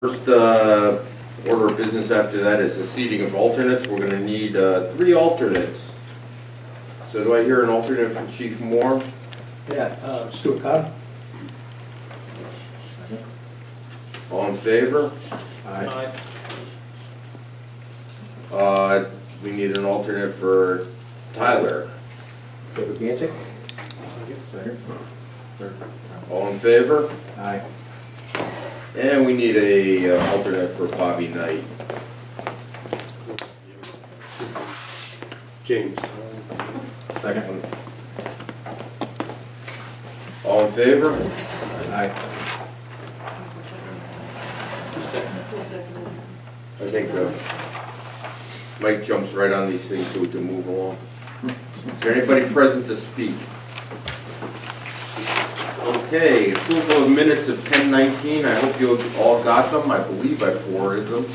First order of business after that is the seating of alternates. We're going to need 3 alternates. So do I hear an alternate for Chief Moore? Yeah, Stuart Cobb. Second. All in favor? Aye. We need an alternate for Tyler. David Gantick. Second. Third. All in favor? Aye. And we need a alternate for Bobby Knight. James. Second. All in favor? Aye. I think Mike jumps right on these things so we can move along. Is there anybody present to speak? Okay, approval of minutes of 10:19. I hope you all got them. I believe I forwarded them.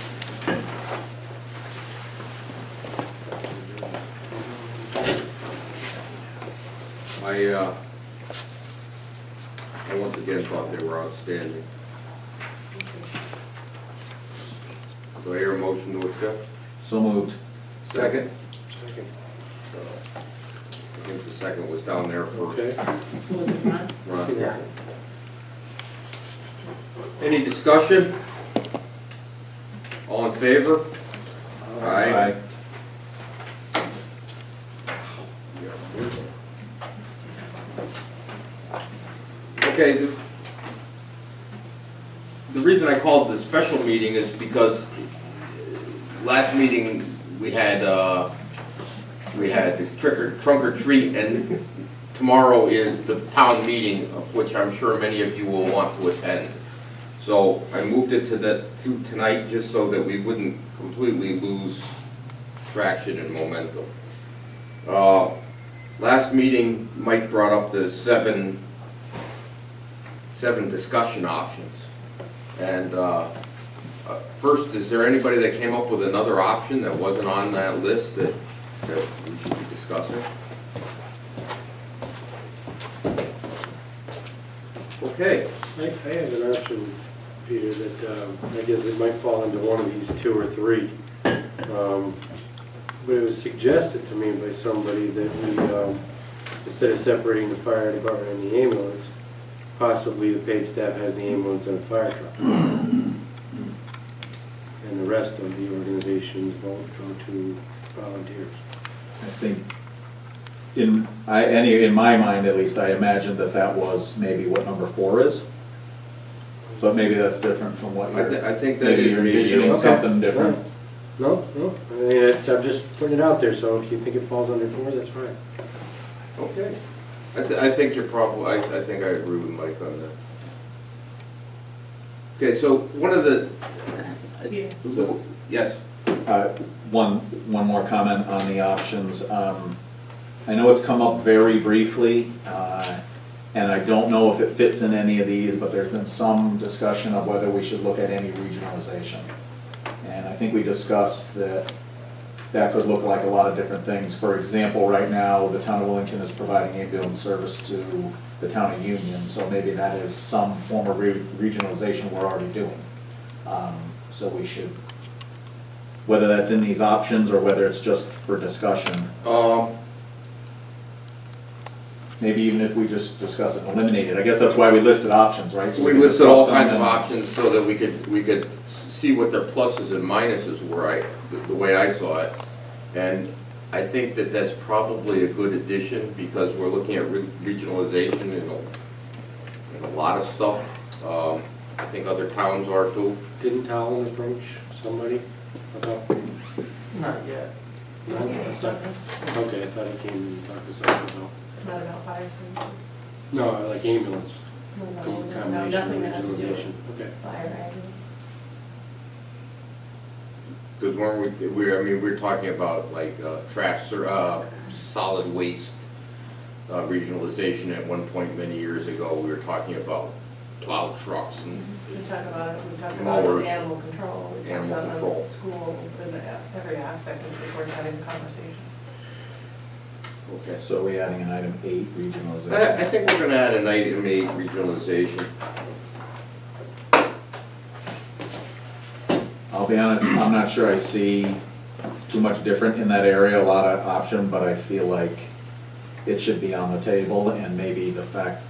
I once again thought they were outstanding. Do I hear a motion to accept? So moved. Second? Second. I think the second was down there first. Okay. Ron. Yeah. Any discussion? All in favor? Aye. Okay, the reason I called the special meeting is because last meeting we had trunk or treat, and tomorrow is the town meeting, of which I'm sure many of you will want to attend. So I moved it to tonight just so that we wouldn't completely lose traction and momentum. Last meeting, Mike brought up the seven discussion options. And first, is there anybody that came up with another option that wasn't on that list that we should be discussing? Okay. I have an option, Peter, that I guess it might fall into one of these 2 or 3. But it was suggested to me by somebody that we, instead of separating the fire department and the ambulance, possibly the paid staff has the ambulance and a fire truck. And the rest of the organizations both go to volunteers. I think, in my mind at least, I imagined that was maybe what number 4 is. But maybe that's different from what you're, I think that maybe you're envisioning Okay. something different. No, I mean, I'm just putting it out there, so if you think it falls under 4, that's fine. Okay. I think you're probably, I think I agree with Mike on that. Okay, so one of the, yes, One more comment on the options. I know it's come up very briefly, and I don't know if it fits in any of these, but there's been some discussion of whether we should look at any regionalization. And I think we discussed that could look like a lot of different things. For example, right now, the town of Willington is providing ambulance service to the town of Union, so maybe that is some form of regionalization we're already doing. So we should, whether that's in these options or whether it's just for discussion, maybe even if we just discuss it and eliminate it. I guess that's why we listed options, right? So we can listed all discuss them kinds of and- options so that we could see what their pluses and minuses were, the way I saw it. And I think that that's probably a good addition because we're looking at regionalization in a lot of stuff. I think other towns are too. Didn't Talon approach somebody about? Not yet. No? Okay, I thought he came and talked to somebody about. Not about fire safety. No, like ambulance, No, combination nothing that has to do regionalization, with okay. fire ambulance. Because when we're talking about like trash, solid waste regionalization at one point many years ago. We were talking about plow trucks and We talk about Mowers. animal control, we talk Animal about control. schools, and every aspect is worth having a conversation. okay. So are we adding an item 8, I regionalization? think we're going to add an item 8 regionalization. I'll be honest, I'm not sure I see too much different in that area, a lot of option, but I feel like it should be on the table, and maybe the fact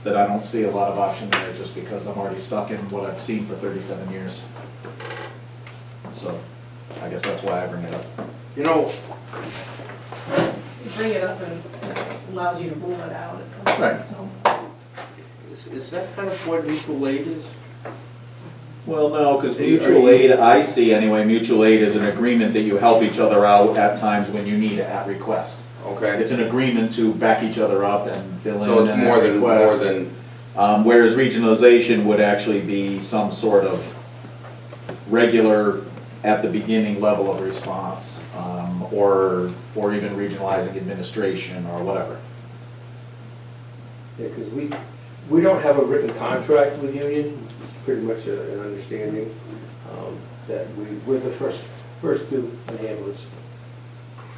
that I don't see a lot of option there just because I'm already stuck in what I've seen for 37 years. So, I guess that's why I bring it up. You know, You bring it up and it allows you to rule it out. Right. So, is that kind of what mutual aid is? Well, no, because mutual aid, I see anyway, mutual aid is an agreement that you help each other out at times when you need it at request. Okay, It's an agreement to back each other up and fill in. so it's and more at than, request. Whereas regionalization would actually be some sort of regular, at the beginning level of response, or even regionalizing administration or whatever. Yeah, because we don't have a written contract with Union. It's pretty much an understanding that we're the first due in the ambulance.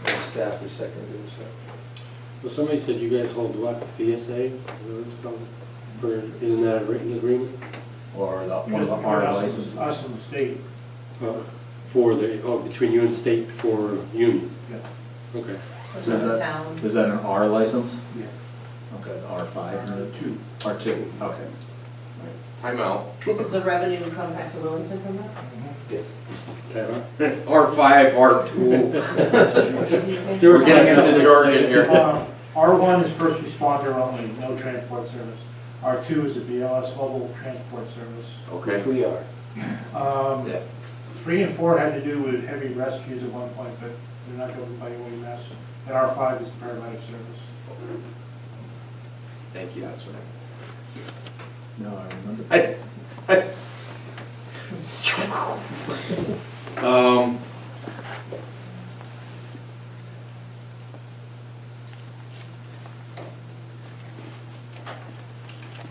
And staff is second due, so. Well, somebody said you guys hold what, PSA, is that what it's called? Isn't that a written agreement? Or one of the R licenses. Us and the state. Between you and state for union? Yeah. Okay. It's Is from the that- town. Is that an R license? Yeah. Okay, R5? Two. R2, okay. time out. Does the revenue come back to Willington from that? Yes. R5, R2, we're getting into jargon here. R1 is first responder only, no transport service. R2 is a BLS level transport service. Okay, Which we are. Yeah. 3 and 4 had to do with heavy rescues at one point, but they're not governed by EMS. And R5 is the paramedic service. thank you. That's right. No, I remember.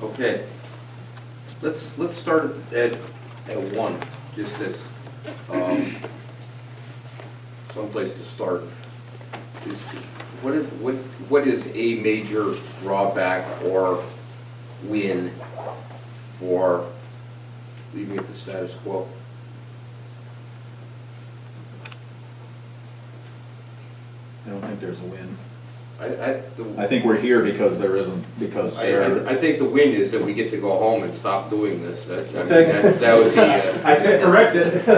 Okay, let's start at one, just as, someplace to start. What is a major drawback or win for leaving it the status quo? I don't think there's a win. I I think we're here because there isn't, because there. I think the win is that we get to go home and stop doing this. I mean, Okay. that would be, I said corrected.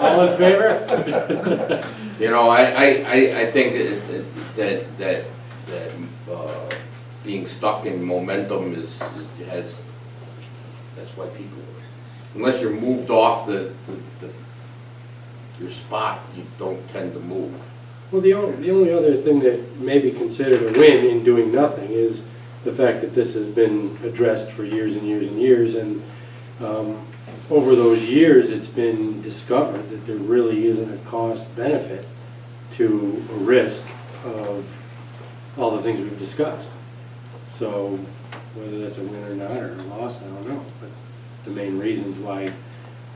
All in favor? you know, I think that being stuck in momentum that's why people, unless you're moved off your spot, you don't tend to move. Well, the only other thing that may be considered a win in doing nothing is the fact that this has been addressed for years and years and years, and over those years, it's been discovered that there really isn't a cost-benefit to a risk of all the things we've discussed. So whether that's a win or not, or a loss, I don't know, but the main reasons why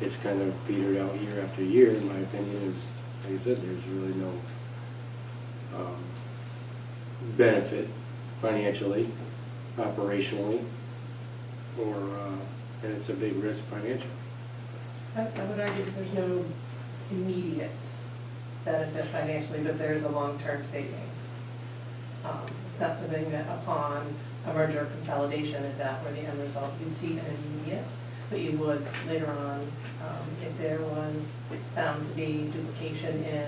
it's kind of petered out year after year, in my opinion, is, like I said, there's really no benefit financially, operationally, or, and it's a big risk financially. I would argue that there's no immediate benefit financially, but there's a long-term savings. It's not something that upon a merger or consolidation, if that were the end result, you'd see an immediate, but you would later on, if there was found to be duplication in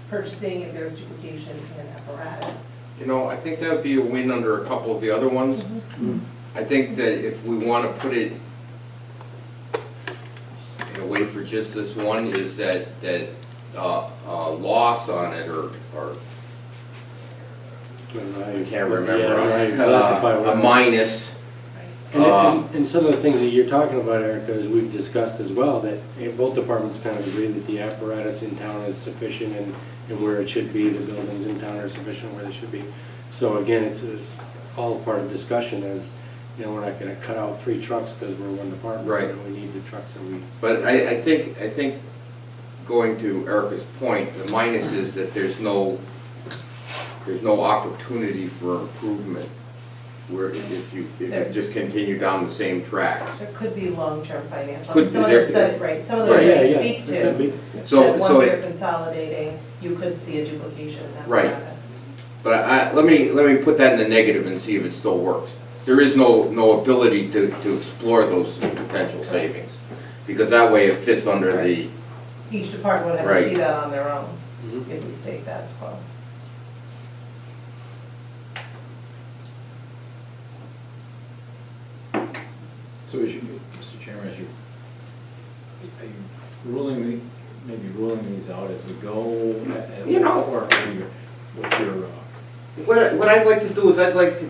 purchasing, if there was duplication in apparatus. You know, I think that would be a win under a couple of the other ones. I think that if we want to put it in a way for just this one, is that loss on it, or I can't remember, Yeah, right. Classify a what- minus. And some of the things that you're talking about, Erica, as we've discussed as well, that both departments kind of agree that the apparatus in town is sufficient and where it should be, the buildings in town are sufficient where they should be. So again, it's all part of discussion, as, you know, we're not gonna cut out 3 trucks because we're one department. Right. And we need the trucks that we. But I think going to Erica's point, the minus is that there's no opportunity for improvement. where if you just continue down the same tracks. There could be long-term financial. Could be, Some of there the could- studies, right, some of those Right. studies speak to, So, that so once it- you're consolidating, you could see a duplication in that Right. status. But let me put that in the negative and see if it still works. There is no ability to explore those potential savings, because that way it fits under the, Each department would have to Right. see that on their own, Mhm. if we stay status quo. So as you, Mr. Chairman, as you, are you ruling, maybe ruling these out as we go? You know- Or what's your, what I'd like to do is I'd like to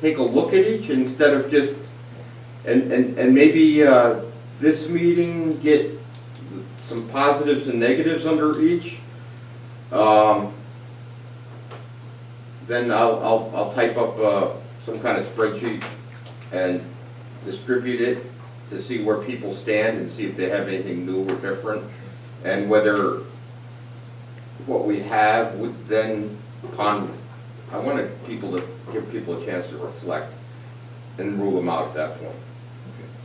take a look at each instead of just, and maybe this meeting get some positives and negatives under each. Then I'll type up some kind of spreadsheet and distribute it to see where people stand and see if they have anything new or different, and whether what we have would then, I want give people a chance to reflect and rule them out at that point.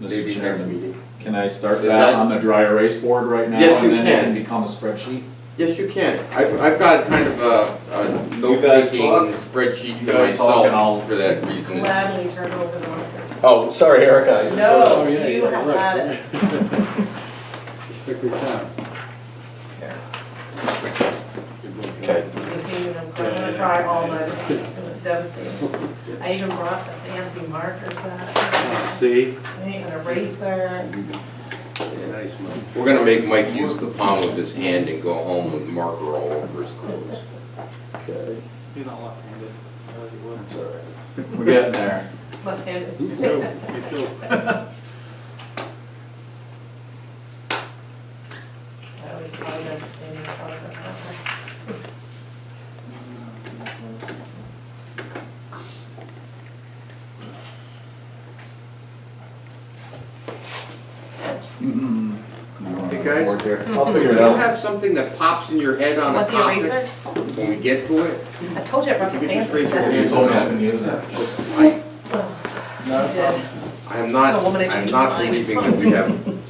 Mr. Maybe next Chairman, meeting. can I start Is that that- on the dry erase board right now? Yes, you And then it can. can become a spreadsheet? Yes, you can. I've got kind of a You guys note-taking talk. spreadsheet You to guys talk and myself for that reason. Gladly turn over the markers. Oh, sorry, Erica. No, Oh, yeah, you yeah, have look. had it. just took your time. Okay. You see me, I'm gonna cry all night, it's devastating. I even brought the fancy markers that, See? an eraser. Nice one. We're gonna make Mike use the palm of his hand and go home with marker all over his clothes. Okay. He's not left-handed. That's all right. We're getting there. Left-handed. You too. You too. I always find understanding how to marker. Hey, guys? I'll figure Do it you out. have something that pops in your head on a Want the topic eraser? when we get to it? I told you I brought the You can just fancy raise your set. You hand. told me I can use it. I- I did. I'm not, The woman that I'm changed not my mind. believing that we have,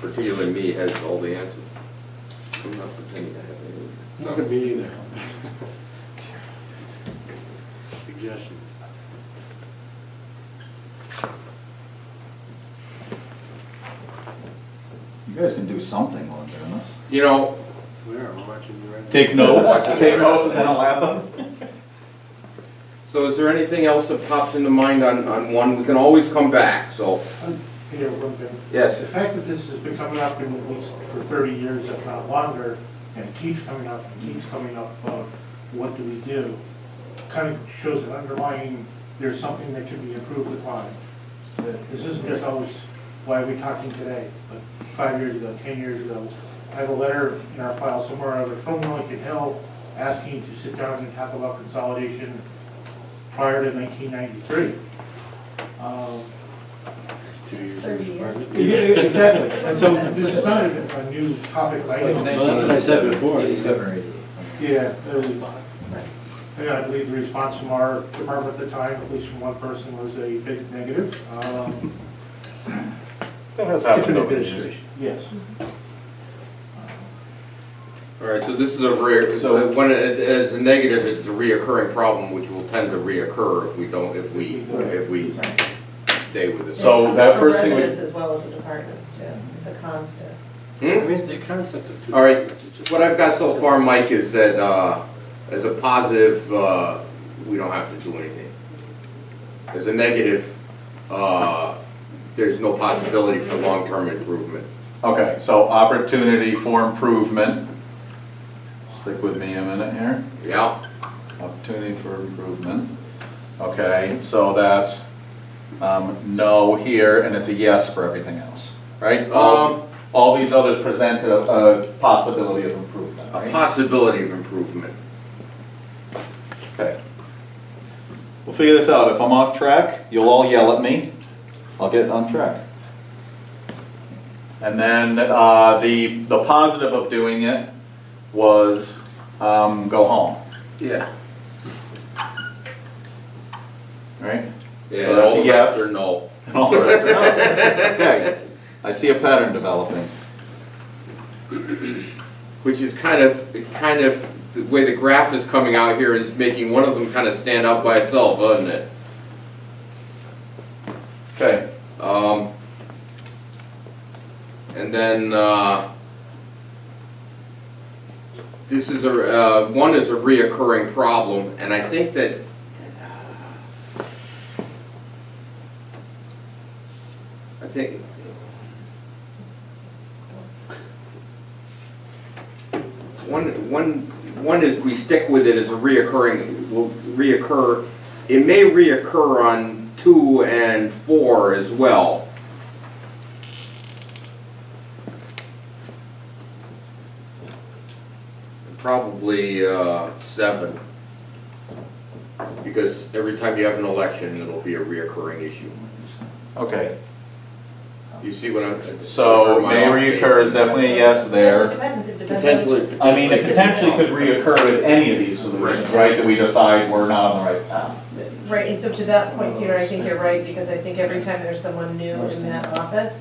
particularly me, has all the answers. I'm not pretending I have any. Not me either. Suggestions. You guys can do something while I'm doing this. You know, Where, I'm watching you right now. Take notes and then I'll have them. so is there anything else that pops into mind on one? We can always come back, so, Peter, one thing. The yes. fact that this has been coming up in at least for 30 years, if not longer, and keeps coming up, what do we do? Kind of shows an underlying, there's something that could be improved upon. That this isn't just always, why are we talking today? But 5 years ago, 10 years ago, I have a letter in our file somewhere or other from Willington Hill asking to sit down and talk about consolidation prior to 1993. 2 years. 30 years. Yeah, exactly. And so this is not a new topic by any means. Well, that's what I said before. 87 or 88. Yeah, I believe the response from our department at the time, at least from one person, was a big negative. That has Different administration, yes. All right, so this is a rare, so when as a negative, it's a reoccurring problem which will tend to reoccur if we don't, if we stay with it. So that For first thing we- residents as well as the departments too, it's a constant. I Hmm? mean, the concept of two. All right, departments is just- what I've got so far, Mike, is that, as a positive, we don't have to do anything. As a negative, there's no possibility for long-term improvement. Okay, so opportunity for improvement. Stick with me a minute here. Yeah? Opportunity for improvement. Okay, so that's no here, and it's a yes for everything else, right? All these others present a possibility of improvement, A right? possibility of improvement. Okay. We'll figure this out. If I'm off track, you'll all yell at me. I'll get on track. And then the positive of doing it was go home, Yeah. right? Yeah, So and that's all a the rest yes. are no. And all the rest are no. Okay, I see a pattern developing. Which is kind of, the way the graph is coming out here is making one of them kind of stand out by itself, doesn't it? Okay, And then, this is one is a reoccurring problem, and I think that, one is we stick with it as a reoccurring, will reoccur, it may reoccur on 2 and 4 as well. Probably 7, because every time you have an election, it'll be a reoccurring issue. okay. You see what I'm? So may reoccur is definitely a yes It there. depends, it depends. Potentially. I mean, it potentially could reoccur with any of these solutions, right, that we decide we're not on the right path. Right, and so to that point, Peter, I think you're right, because I think every time there's someone new in that office,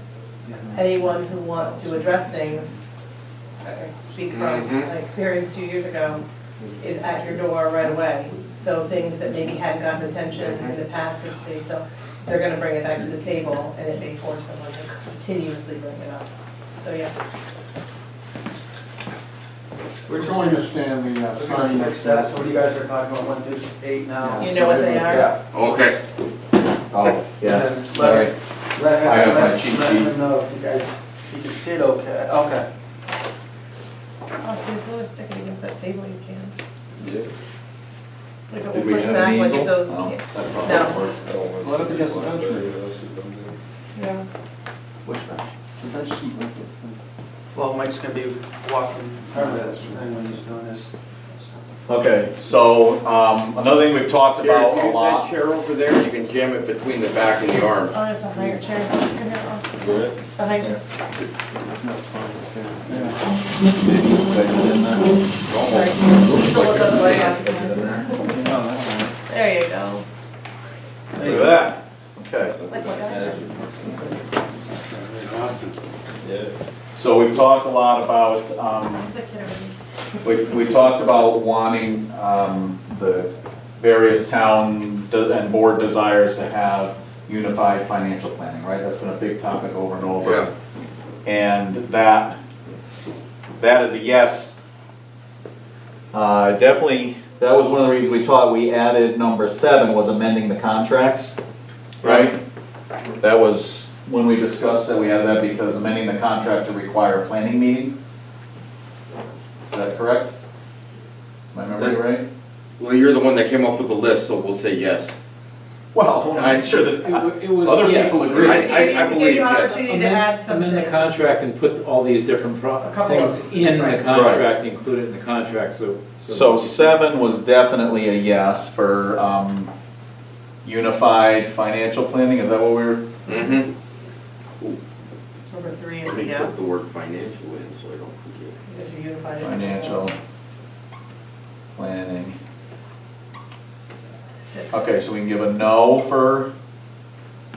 anyone who wants to address things, I speak from my experience 2 years ago, is at your door right away. So things that maybe hadn't gotten attention in the past, that they still, they're gonna bring it back to the table, and it may force someone to continuously bring it up. So, yeah. We're trying to understand the sign next to That's what you guys are talking about, 1 through 8 now. You know what they are? Yeah. Okay. Oh, yeah, And sorry. Let I have him, my let cheat let sheet. him know if you guys, if you can see it okay, okay. Austin, if you wanna stick it against that table, you can. Yeah. If it Did will we push have back, an like easel? if those, No, yeah. that probably No. works. Let it against the bench, maybe. Yeah. Which bench? The bench seat, right there. Well, Mike's gonna be walking part of this thing when he's doing this. Okay, so, another thing we've talked Here, about if a you use that lot. chair over there, you can jam it between the back and the arms. Oh, it's a higher chair. Come here, Austin. Behind you. That's fine, Sorry. Still look other way. yeah. There you go. Look at that. Okay, Like what I so we've talked a lot about, we talked about wanting, the various town and board desires to have unified financial planning, right? That's been a big topic over and over. Yeah. And that is a yes. Definitely, that was one of the reasons we taught, we added number 7 was amending the contracts, right? That was when we discussed that, we added that because amending the contract to require a planning meeting. Is that correct? Is my memory right? Well, you're the one that came up with the list, so we'll say yes. Well, I'm sure that It was, other yes. people agree. I believe, you yes. opportunity to add something. Amend the contract and put all these different couple things of- in right. the contract, include it in the contract, so. So 7 was definitely a yes for unified financial planning, is that what we were? Mm-hmm. Number 3 is Let a me yeah, put the word financial in so I don't forget. because you're unified. in Financial planning. 6. Okay, so we can give a no for,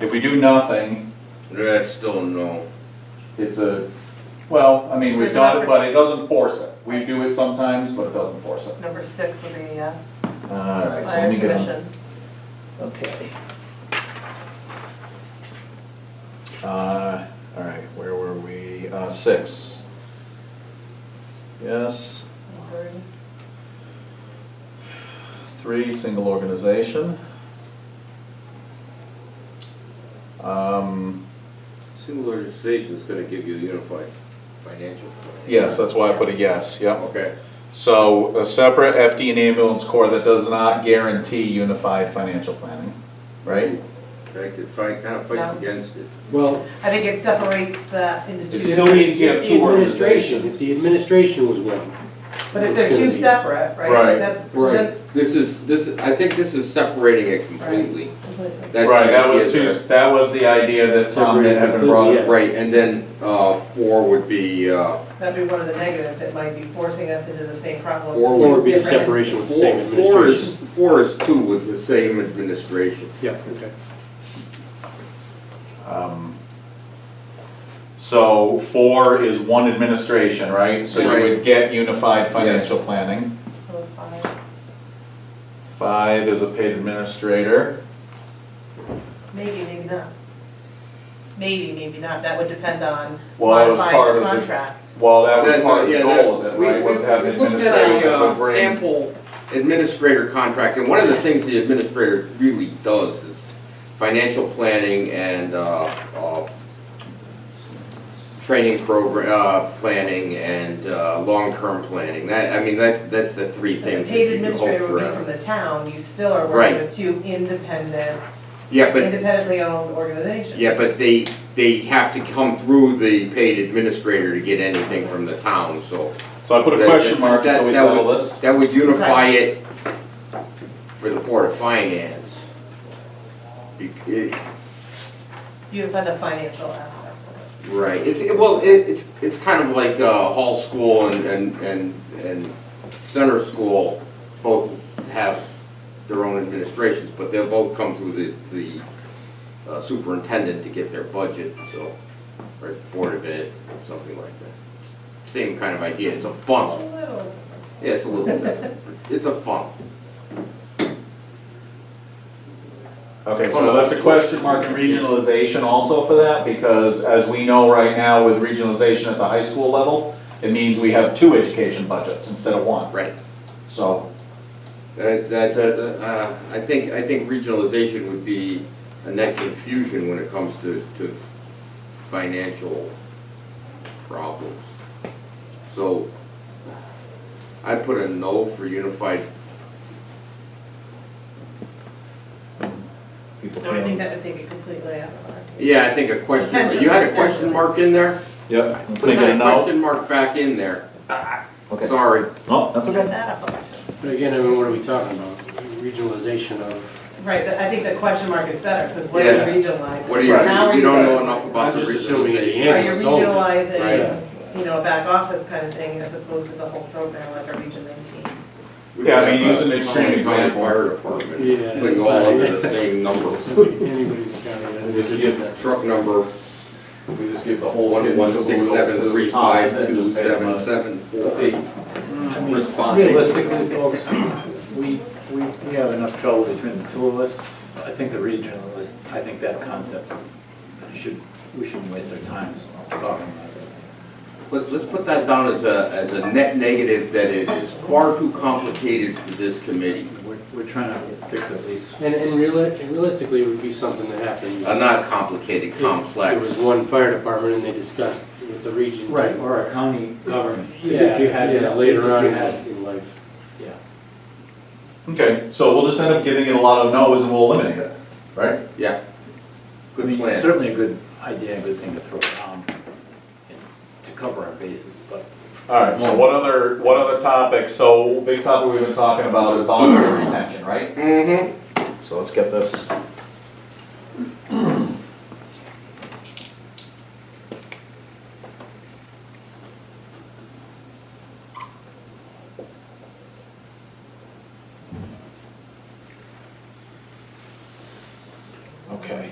if we do nothing, That's still a no. it's a, well, I mean, we've done it, but it doesn't force it. We do it sometimes, but it doesn't force it. Number 6 would be a yes. Alright, so let Fire me get a, commission. okay. Alright, where were we? 6. Yes. 3, single organization. Single organization is gonna give you a unified financial plan. Yes, that's why I put a yes, yep. Okay. So a separate FD and ambulance corps that does not guarantee unified financial planning, right? In fact, it kind of fights No. against it. Well, I think it separates that into It's two. still needs to have if two the administration, organizations. if the administration was one. But if it's they're gonna two be- separate, right? Right. That's, so then. I think this is separating it completely. Completely. That's Right, the that was idea two, that was the idea that Tom had been brought Yeah. up. Right, and then 4 would be, That'd be one of the negatives, it might be forcing us into the same problem. Four with two would be the different separation entities. with the same administration. 4 is 2 with the same administration. Yeah, okay. So 4 is one administration, right? So you Right. would get unified financial planning. So it's 5. 5 is a paid administrator. Maybe, maybe not. Maybe, maybe not. That would depend on Well, that was part modifying of the the- contract. Well, that was That- part of the yeah, goal of it, we- right? Was to have the we looked administrator at that a would bring. sample administrator contract, and one of the things the administrator really does is financial planning and training program, planning and long-term planning. That, I mean, that's the three The things that paid you hope administrator would be for. from the town, you still are Right. working with two independent, Yeah, but, independently owned organizations. yeah, but they have to come through the paid administrator to get anything from the town, so. So I put a that- question mark that- until we that settle would- this. That would unify it for the Board of Finance. Unify the financial aspect of it. Right, it's kind of like Hall School and Center School both have their own administrations, but they'll both come through the superintendent to get their budget, so, or Board of Ed, something like that. Same kind of idea, it's a funnel. A little. Yeah, it's a little different, it's a funnel. Okay, so that's a question mark in regionalization also for that, because as we know right now with regionalization at the high school level, it means we have 2 education budgets instead of 1. Right. So, That's, I think regionalization would be a net confusion when it comes to financial problems. So I put a no for unified. people No, I think can. that would take it completely out of our. Yeah, I think a question, you had a question mark in there? Yep, Put make it a that no. question mark back in there. Okay. Sorry. No, that's Just okay. add up. But again, I mean, what are we talking about? Regionalization of, Right, I think the question mark is better, because what Yeah. are you regionalizing? What do you, Now you don't know regionalizing? enough about I'm the just assuming the regionalization. Are you ambulance only. regionalizing, you know, a back office kind of thing as opposed to the whole program like a Region 19? Yeah, I mean, use an extreme County example. Fire Department, Yeah, putting that's all not- under the same number. Anybody in the county has an Just issue give with that. Truck number We just give the whole. 11673527774. Fee. Responding. Realistically, folks, we have enough trouble between the two of us. I think the regional is, I think that concept is, we shouldn't waste our time talking about it. Let's put that down as a net negative, that it is far too complicated for this committee. We're trying to fix at least. And realistically, it would be something that happens. Not complicated, There was complex. one fire department and they discussed with the region. Right, or a county government. Yeah, If you had- yeah, later on if you had- in life. Yeah. Okay, so we'll just end up giving it a lot of no's and we'll eliminate it, right? Yeah, I good mean, it's plan. certainly a good idea, a good thing to throw around to cover our bases, but. All right, so what other topics? So big topic we've been talking about is voluntary retention, right? Mm-hmm. So let's get this. Okay.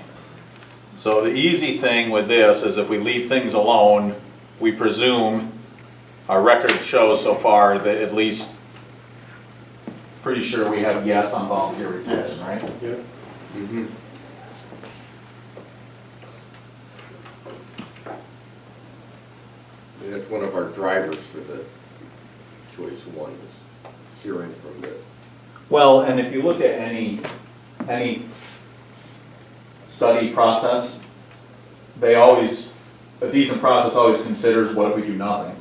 So the easy thing with this is if we leave things alone, we presume, our record shows so far that at least, pretty sure we have yes on volunteer retention, right? Yeah. Mm-hmm. That's one of our drivers for the choice one, is hearing from the, Well, and if you look at any study process, they always, a decent process always considers what if we do nothing,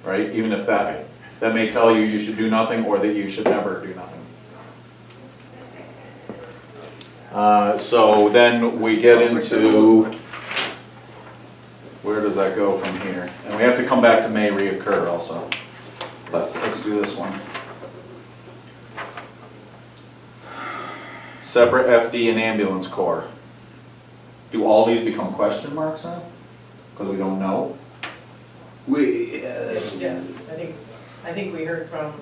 right? Even if that may tell you you should do nothing or that you should never do nothing. So then we get into, where does that go from here? And we have to come back to may reoccur also. Let's do this one. Separate FD and ambulance corps. Do all these become question marks now? Because we don't know? Yeah, I think we heard from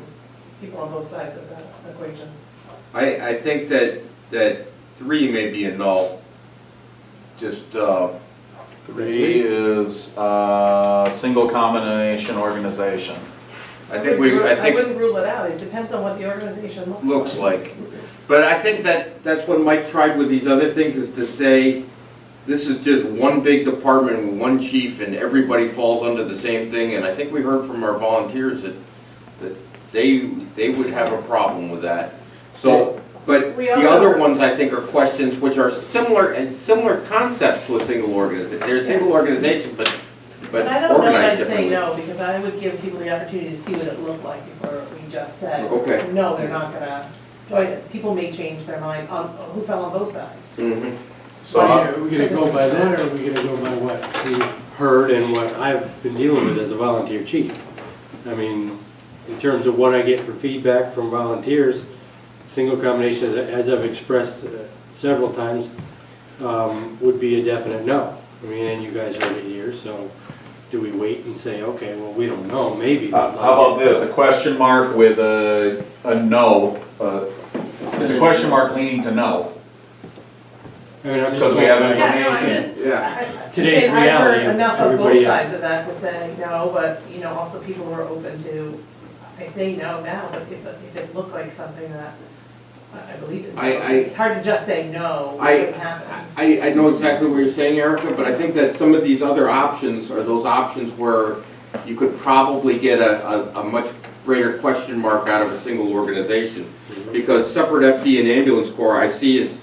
people on both sides of that equation. I think that 3 may be a null. just, 3 is, single combination organization. I I think wouldn't rule it out, it depends on what the organization looks like. But I think that's what Mike tried with these other things, is to say, this is just one big department with one chief and everybody falls under the same thing. And I think we heard from our volunteers that they would have a problem with that. So, but We the also- other ones I think are questions which are similar, and similar concepts to a single organization. They're a single organization, but But I don't know that organized I'd say differently. no, because I would give people the opportunity to see what it looked like before we just said, Okay. no, they're not gonna join it. People may change their mind on, who fell on both sides. Mhm. So, Are we gonna go by that, or are we gonna go by what we've heard and what I've been dealing with as a volunteer chief? I mean, in terms of what I get for feedback from volunteers, single combination, as I've expressed several times, would be a definite no. I mean, and you guys heard it here, so do we wait and say, okay, well, we don't know, maybe. how about this, a question mark with a no, it's a question mark leaning to no. I mean, I'm just Because we going have by Yeah, no, I'm information. just, Yeah. Today's I've reality heard of enough of everybody both else. sides of that to say no, but, you know, also people who are open to, I say no now, but if it looked like something that I believed in, it's hard to just say no, it wouldn't happen. I know exactly what you're saying, Erica, but I think that some of these other options are those options where you could probably get a much greater question mark out of a single organization. Because separate FD and ambulance corps I see as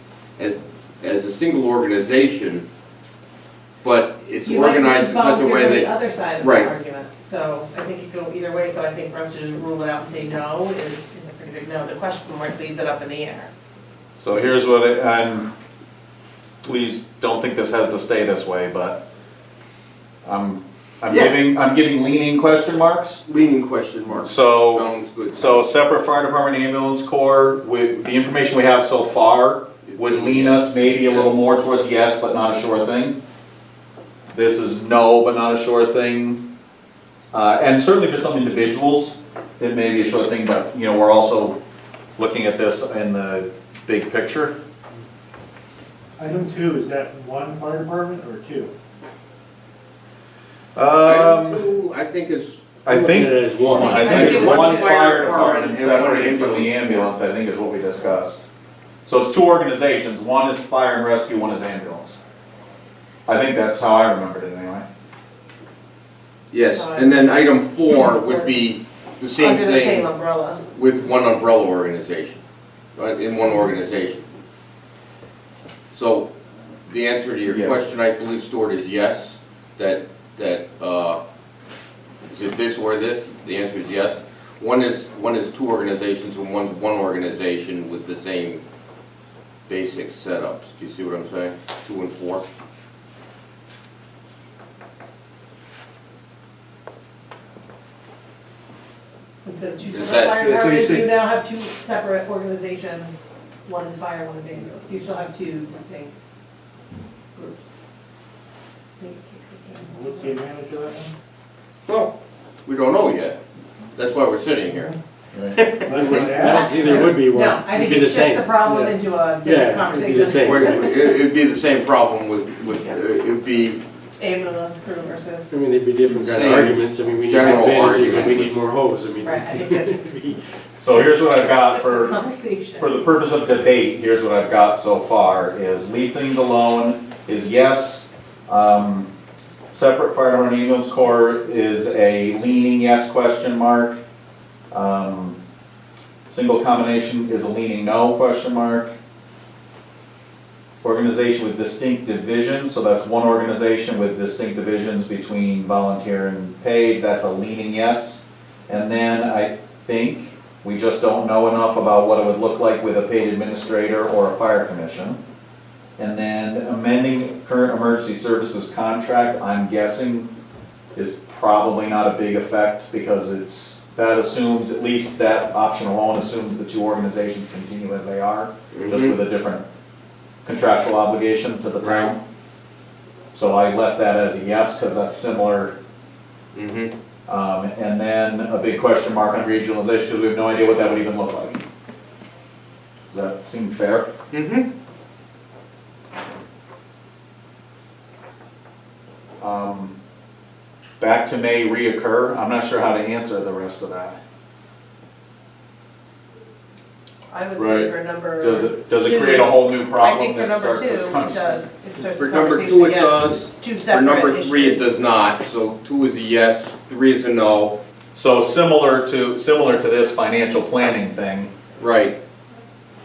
a single organization, but it's You might organized in such a way volunteer on the that, other side of right. the argument, so I think it could go either way, so I think for us to just rule it out and say no is a pretty big no. The question mark leaves it up in the air. So here's what, and please don't think this has to stay this way, but I'm giving leaning question marks. leaning question mark. So, Sounds good. so separate fire department ambulance corps, with the information we have so far, would lean us maybe a little more towards yes, but not a sure thing. This is no, but not a sure thing. And certainly for some individuals, it may be a sure thing, but, you know, we're also looking at this in the big picture. Item 2, is that one fire department or 2? Item 2, I think is, I think, It is one. I think it's One one fire fire department department and one separated from the ambulance, I think is what we discussed. So it's two organizations, one is fire and rescue, one is ambulance. I think that's how I remembered it anyway. yes, and then item 4 would be the same Under the same thing umbrella. with one umbrella organization, right, in one organization. So the answer to your Yes. question, I believe, Stuart, is yes, that, is it this or this? The answer is yes. One is two organizations and one's one organization with the same basic setups. Do you see what I'm saying? 2 and 4. Instead of two Is separate that- fire yeah, so you departments, say- you now have two separate organizations, one is fire, one is ambulance. You still have two distinct groups. What's the advantage of that one? Well, we don't know yet. That's why we're sitting here. That either would be one. No, I think It'd be it the shifts same. the problem Yeah. into a Yeah, different it'd be conversation. the same. It'd be the same problem with, it would be, Ambulance crew versus, I mean, there'd be different kind of Same arguments, I mean, we need general advantages and we argument. need more hose, I mean. right, I think that So here's what I've got shifts the for conversation. the purpose of debate, here's what I've got so far, is leave things alone, is yes. Separate fire department ambulance corps is a leaning yes question mark. Single combination is a leaning no question mark. Organization with distinct divisions, so that's one organization with distinct divisions between volunteer and paid, that's a leaning yes. And then I think we just don't know enough about what it would look like with a paid administrator or a fire commission. And then amending current emergency services contract, I'm guessing, is probably not a big effect because that assumes, at least that option alone assumes the two organizations continue as they are, just with a different contractual obligation to the town. So I left that as a yes because that's similar. mhm. And then a big question mark on regionalization because we have no idea what that would even look like. Does that seem fair? Mhm. back to may reoccur, I'm not sure how to answer the rest of that. I would Right. say for number. Does it two, create a whole new I problem think for that number starts two, this it conversation? does. It starts For the number conversation two, it again. does. Two For separate number three, it issues. does not. So 2 is a yes, 3 is a no. So similar to this financial planning thing, Right.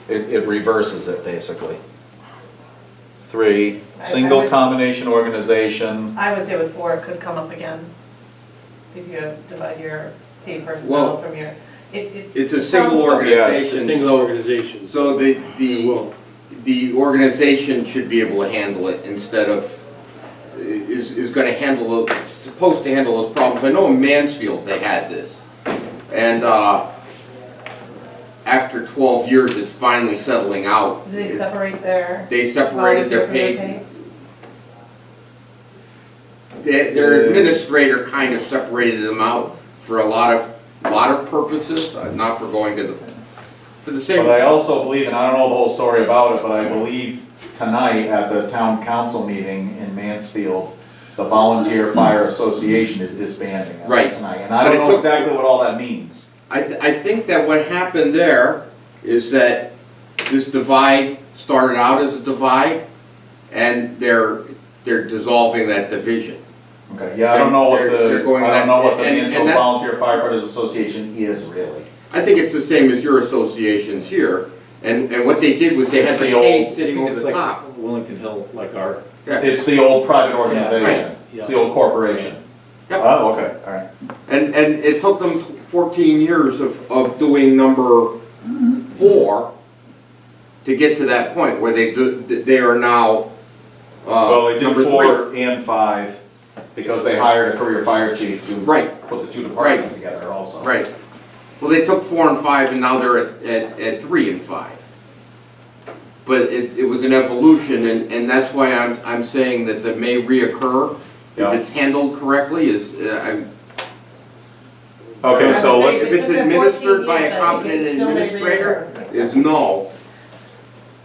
it reverses it basically. 3, I single would- combination organization. I would say with 4, it could come up again. If you divide your paid Well, personnel from your, it. It's a it single sounds so- It's a organization, single so, organization. so It the won't. organization should be able to handle it instead of, is gonna handle, supposed to handle those problems. I know in Mansfield, they had this. And, after 12 years, it's finally settling out. Do they separate their? They separated their volunteer paid, their administrator kind of separated them out for a lot of purposes, not for going to the, for the same. But I also believe, and I don't know the whole story about it, but I believe tonight at the town council meeting in Mansfield, the Volunteer Fire Association is disbanding as of Right. tonight. And I But don't it know took- exactly what all that means. I think that what happened there is that this divide started out as a divide, and they're dissolving that division. Okay, yeah, I don't know what They're going I don't know what the and Mansfield that's- Volunteer Firefighters Association is really. I think it's the same as your associations here, and what they did was they had It's the the paid old- sitting over It's the like top. Willington Hill, like our, Yeah. It's the old private Right. organization. It's the old corporation. Yep. Oh, okay, all right. And it took them 14 years of doing number 4 to get to that point where they are now, Well, they did number 4 and 5 because they hired a career fire chief to Right. put the two departments Right. together also. Right. Well, they took 4 and 5 and now they're at 3 and 5. But it was an evolution and that's why I'm saying that that may reoccur Yeah. if it's handled correctly Okay, so I would let's, say if it's took them administered 14 by years, a I think competent it still may administrator reoccur. is no. all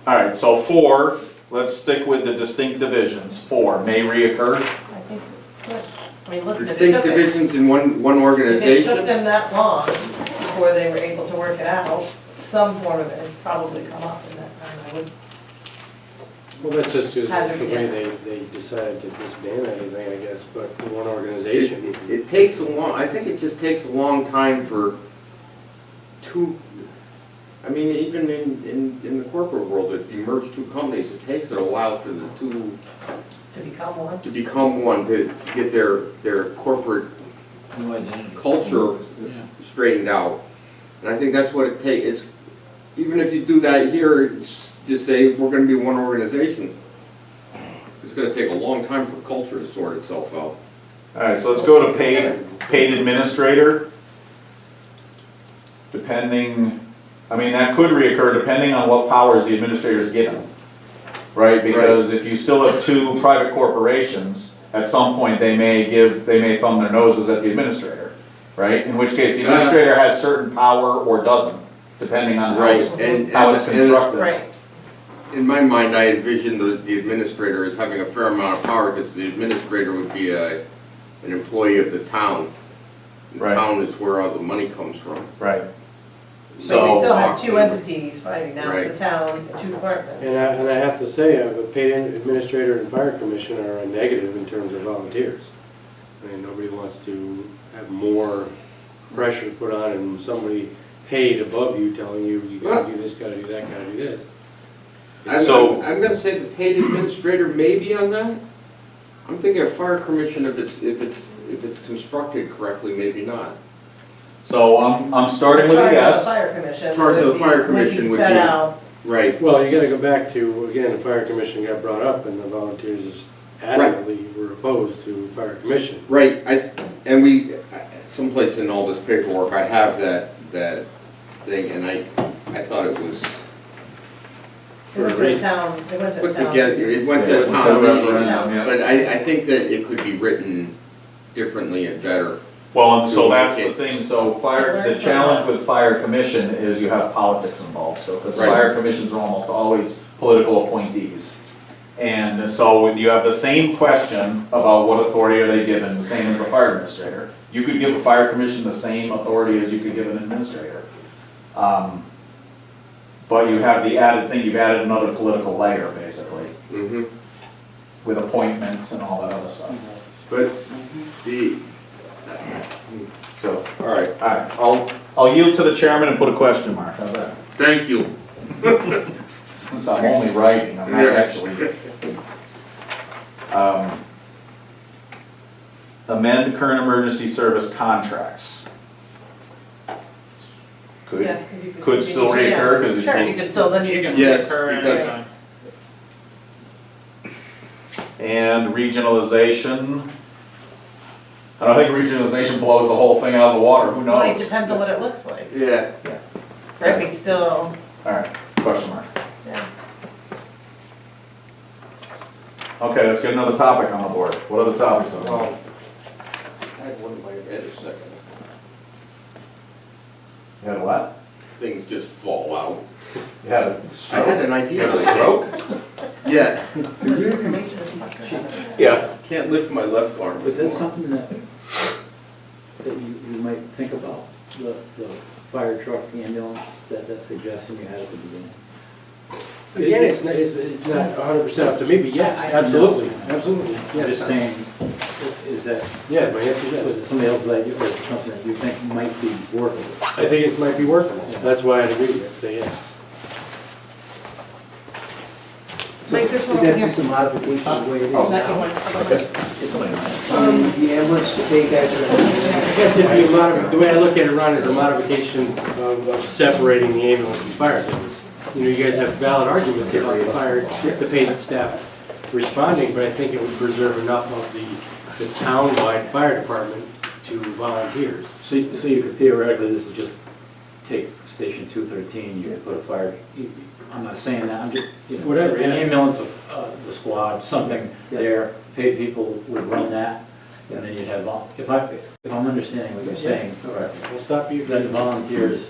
right, so 4, let's stick with the distinct divisions. 4, may reoccur. I think, I mean, listen, if it Distinct took it, divisions in one if it took organization. them that long before they were able to work it out, some form of it has probably come up in that time, I would. Well, that's just the Hazard, way yeah. they decided to disband anything, I guess, but one organization. It takes a long, I think it just takes a long time for I mean, even in the corporate world, if you merge 2 companies, it takes it a while for the 2 To become one. to become one, to get their corporate new identity. culture Yeah. straightened out. And I think that's what it takes. It's, even if you do that here, just say, we're gonna be one organization. It's gonna take a long time for culture to sort itself out. All right, so let's go to paid administrator. Depending, I mean, that could reoccur depending on what powers the administrator is given. Right, because if you still have 2 private corporations, at some point they may thumb their noses at the administrator, right? In which case the administrator has certain power or doesn't, depending on Right, how it's constructed. Right. In my mind, I envision the administrator as having a fair amount of power, because the administrator would be an employee of the town. The Right. town is where all the money comes from. Right. But we So, still have 2 entities fighting now, Right. the town, and 2 departments. And I have to say, the paid administrator and fire commission are a negative in terms of volunteers. I mean, nobody wants to have more pressure put on and somebody paid above you telling you, you gotta do this, gotta do that, gotta do this. I'm gonna say the paid administrator may be on that. I'm thinking a fire commission, if it's constructed correctly, maybe not. so I'm starting with a Charge of the yes. fire commission. Charge of the would be- fire commission would set be- out. Right. Well, you gotta go back to, again, the fire commission got brought up and the volunteers adamantly were opposed to fire commission. Right, and we, someplace in all this paperwork, I have that thing, and I thought it was It went to the town, it went to the put town. together, it went to a Yeah, town meeting, referendum, yeah. but I think that it could be written differently and better. Well, and so that's the thing, so fire, the Right. challenge with fire commission is you have politics involved, so, because Right. fire commissions are almost always political appointees. And so you have the same question about what authority are they given, the same as the fire administrator. You could give a fire commission the same authority as you could give an administrator. But you have the added thing, you've added another political layer, basically, Mm-hmm. with appointments and all that other stuff. But the, So, all right, all right, I'll yield to the chairman and put a question mark, how's that? thank you. Since I'm only writing, I'm not Yeah. actually. Amend current emergency service contracts. Could, Yes, 'cause you could still reoccur, because it's Sure, still. you could still, then you can. Yes, Occur because- anytime. And regionalization. I don't think regionalization blows the whole thing out of the water, who knows? Well, it depends on what it looks like, Yeah, right, we still, All right, question mark. yeah. Okay, let's get another topic on the board. What other topics are there? well, I had one in my head a second. You had what? Things just fall out. You had a I had an You idea. had a stroke? Yeah, Information is not good. Yeah. can't lift my left arm. Was that anymore. something that you might think about, the fire truck, the ambulance, that suggestion you had at the beginning? Again, it's not 100% up to me, but yes, absolutely, absolutely. I'm just saying, is that, Yeah, my answer is yes. was it somebody else's idea, or is it something that you think might be workable? I think it might be workable. That's why I'd agree with it, say yes. Mike, there's one Is over that here. just a modification of the way it is Oh. That now? one. The ambulance, they guys I are. guess it'd be the way I look at it, Ron, is a modification of separating the ambulance and fire service. You know, you guys have valid arguments about the fire, the paid staff responding, but I think it would preserve enough of the town-wide fire department to volunteers. So you could theoretically, this is just take Station 213, you could put a fire, I'm not saying that, I'm just, you know. Whatever, An yeah. ambulance, the squad, something there, paid people would run that, and then you'd have, if I'm understanding what you're saying correctly, I'll stop you. then volunteers,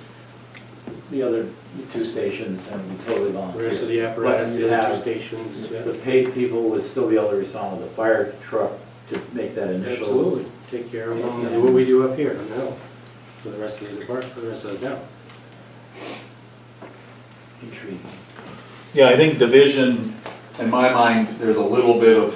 the other two stations, and would totally The rest of volunteer. the apparatus, But the you other two have stations, yeah. The paid people would still be able to respond with a fire truck to make that initial. Absolutely. Take care of them, do what we do up here on the hill, for the rest of the department, for the rest of the town. Intriguing. Yeah, I think division, in my mind, there's a little bit of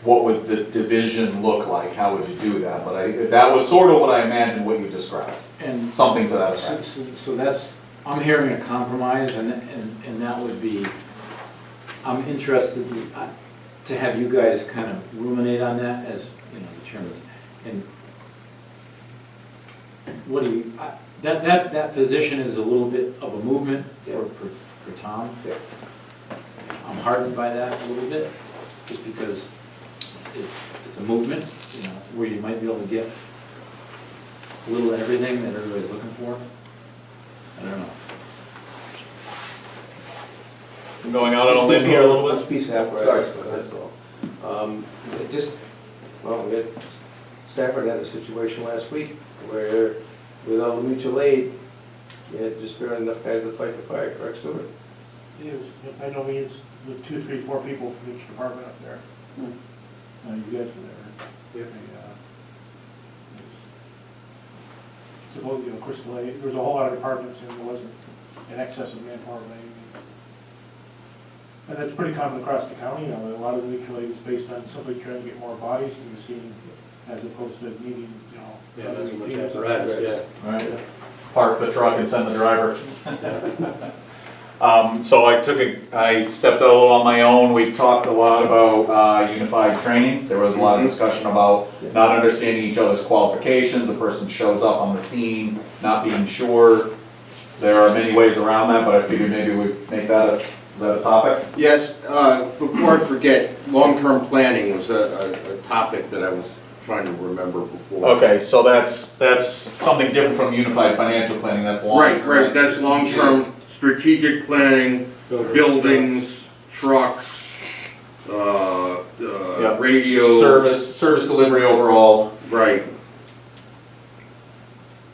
what would the division look like, how would you do that? But that was sort of what I imagined what you described, And something to that so effect. so that's, I'm hearing a compromise, and that would be, I'm interested to have you guys kind of ruminate on that as, you know, the chairman. And what do you, that position is a little bit of a movement for Tom. I'm heartened by that a little bit, just because it's a movement, you know, where you might be able to get a little of everything that everybody's looking for. I don't know. I'm going out on a limb here a little bit. Piece of apparatus, but that's all. It just, well, Stafford had a situation last week where with all the mutual aid, you had just barely enough guys to fight the fire, correct, Stuart? I know we used the 2, 3, 4 people from each department up there. You guys were there. Yep. Suppose, you know, Crystal Lake, there was a whole lot of departments and there wasn't an excess of manpower by any means. And that's pretty common across the county, you know, a lot of the mutual aid is based on simply trying to get more bodies to the scene as opposed to needing, you know. Yeah, that's much teams. apparatus, yeah. Right. Park the truck and send the driver. So I stepped out a little on my own. We talked a lot about unified training. There was a lot of discussion about not understanding each other's qualifications. A person shows up on the scene, not being sure. There are many ways around that, but I figured maybe we'd make that is that a topic? Yes, before I forget, long-term planning was a topic that I was trying to remember before. Okay, so that's something different from unified financial planning. That's long-term. Right, that's long-term strategic planning, buildings, trucks, Yep. radio. Service delivery overall. Right,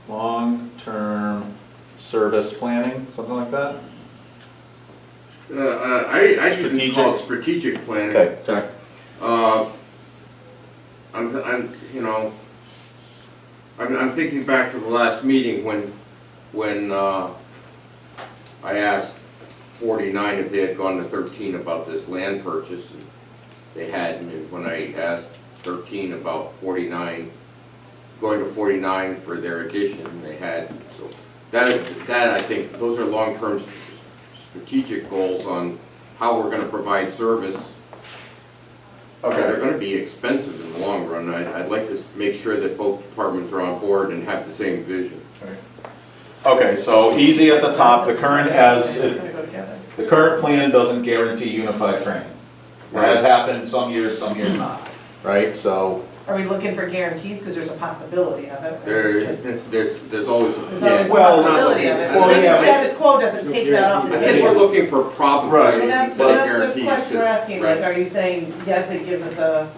Long-term service planning, something like that? I usually call it strategic planning. Okay, sorry. I'm thinking back to the last meeting when I asked 49 if they had gone to 13 about this land purchase, and they hadn't, and when I asked 13 about 49, going to 49 for their addition, they had. So that I think, those are long-term strategic goals on how we're gonna provide service. They're gonna be expensive in the long run. I'd like to make sure that both departments are on board and have the same vision. Okay, so easy at the top, the current It's gonna go together. the current plan doesn't guarantee unified training. It has happened some years not, right? So, Are we looking for guarantees, because there's a possibility of it? There's always, There's always yeah. a Well, possibility of it. well, Maybe yeah, but- status quo doesn't take that off the I table. think we're looking for Right. probabilities Well, that's instead of the guarantees. question we're 'cause- asking, like, right. are you saying, yes, it gives us a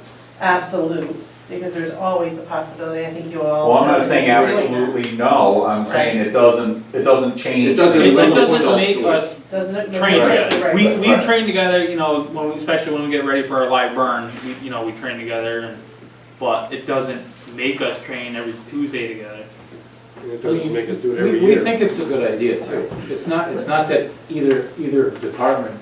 absolute, because there's always a possibility, I think you all. well, I'm not should saying agree with that. absolutely no, I'm saying it doesn't change. It doesn't It lend doesn't itself make to it. us Doesn't it? train Right, together. right, We, right. we've trained together, you know, when we, especially when we get ready for our live burn, we train together, and, but it doesn't make us train every Tuesday together. And it doesn't make us do it every We year. think it's a good idea too. It's not that either department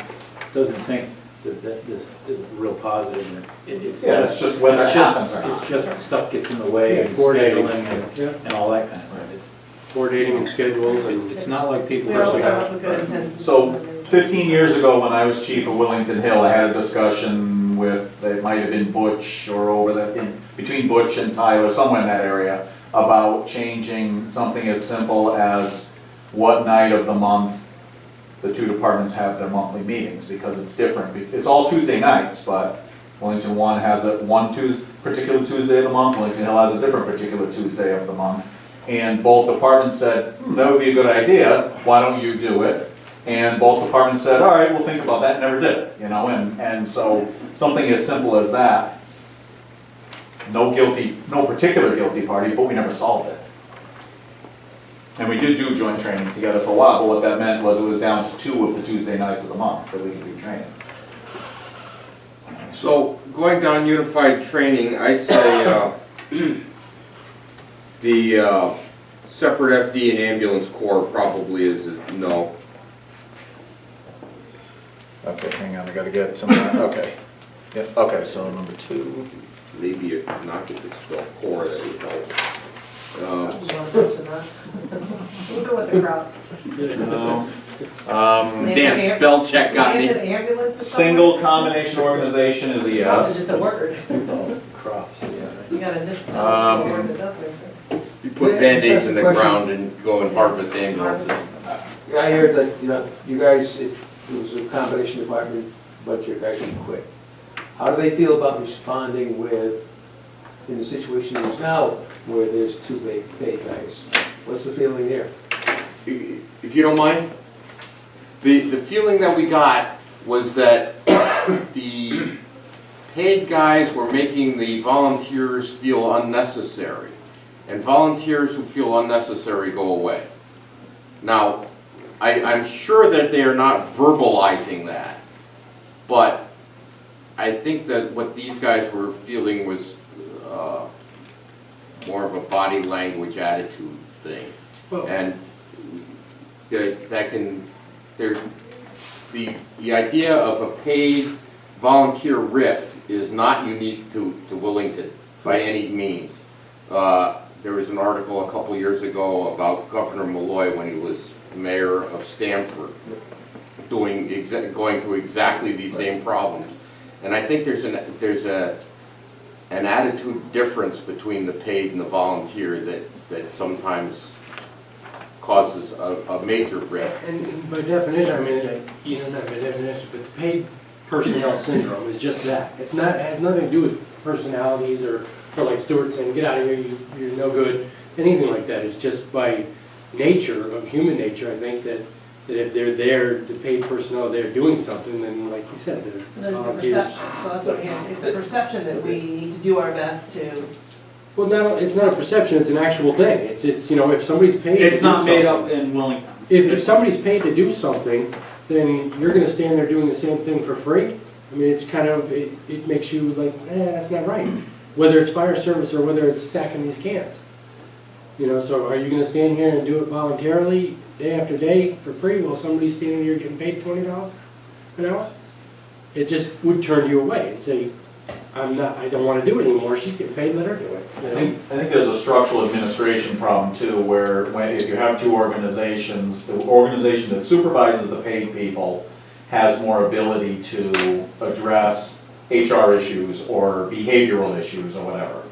doesn't think that this is real positive. It's Yeah, it's just whether it happens or not. It's just stuff gets in the way Yeah, and coordinating. scheduling and all that kind of stuff. Coordinating and schedules and. It's not like people We are always like, have a good intent. So 15 years ago, when I was chief of Willington Hill, I had a discussion with, it might have been Butch or over between Butch and Tyler, somewhere in that area, about changing something as simple as what night of the month the two departments have their monthly meetings, because it's different. It's all Tuesday nights, but Willington 1 has it one particular Tuesday of the month, Willington Hill has a different particular Tuesday of the month. And both departments said, that would be a good idea, why don't you do it? And both departments said, all right, we'll think about that, never did it, you know, and so something as simple as that, no particular guilty party, but we never solved it. And we did do joint training together for a while, but what that meant was it was down to 2 of the Tuesday nights of the month that we could do training. So going down unified training, I'd say the separate FD and ambulance corps probably is a no. Okay, hang on, I gotta get some, okay. Yeah, okay, so number 2. Maybe if it's not, if it's spelled core, that would help. You want to mention that? We'll go with the crowd. Damn, spell check got Is me. it ambulance or something? Single combination organization is a Oh, yes. it's a word. crops, yeah. You got a discount, word that does make You put Band-Aids in the ground and go and harvest ambulances. Yeah, I heard that, you guys, if it was a combination department, but you guys would quit. How do they feel about responding with, in the situation is now, where there's 2 paid guys? What's the feeling there? If you don't mind, the feeling that we got was that the paid guys were making the volunteers feel unnecessary. And volunteers who feel unnecessary go away. Now, I'm sure that they are not verbalizing that, but I think that what these guys were feeling was more of a body language attitude thing. And that can, the idea of a paid volunteer rift is not unique to Willington by any means. There was an article a couple years ago about Governor Malloy when he was mayor of Stamford, going through exactly these same problems. And I think there's an attitude difference between the paid and the volunteer that sometimes causes a major rift. And by definition, I mean, not by definition, but the paid personnel syndrome is just that. It has nothing to do with personalities or like Stuart saying, get out of here, you're no good, anything like that. It's just by nature of human nature, I think that if they're there, the paid personnel, they're doing something, then like you said, they're It's a volunteers. perception, so that's what, it's a perception that we need to do our best to. Well, it's not a perception, it's an actual thing. It's if somebody's paid to do It's not made up something- in Willington. If somebody's paid to do something, then you're gonna stand there doing the same thing for free? I mean, it's kind of, it makes you like, that's not right. Whether it's fire service or whether it's stacking these cans. You know, so are you gonna stand here and do it voluntarily, day after day, for free, while somebody's standing here getting paid $20 an hour? It just would turn you away and say, I don't wanna do it anymore, she's getting paid, let her do it. You know? I think there's a structural administration problem too, where if you have two organizations, the organization that supervises the paid people has more ability to address HR issues or behavioral issues or whatever.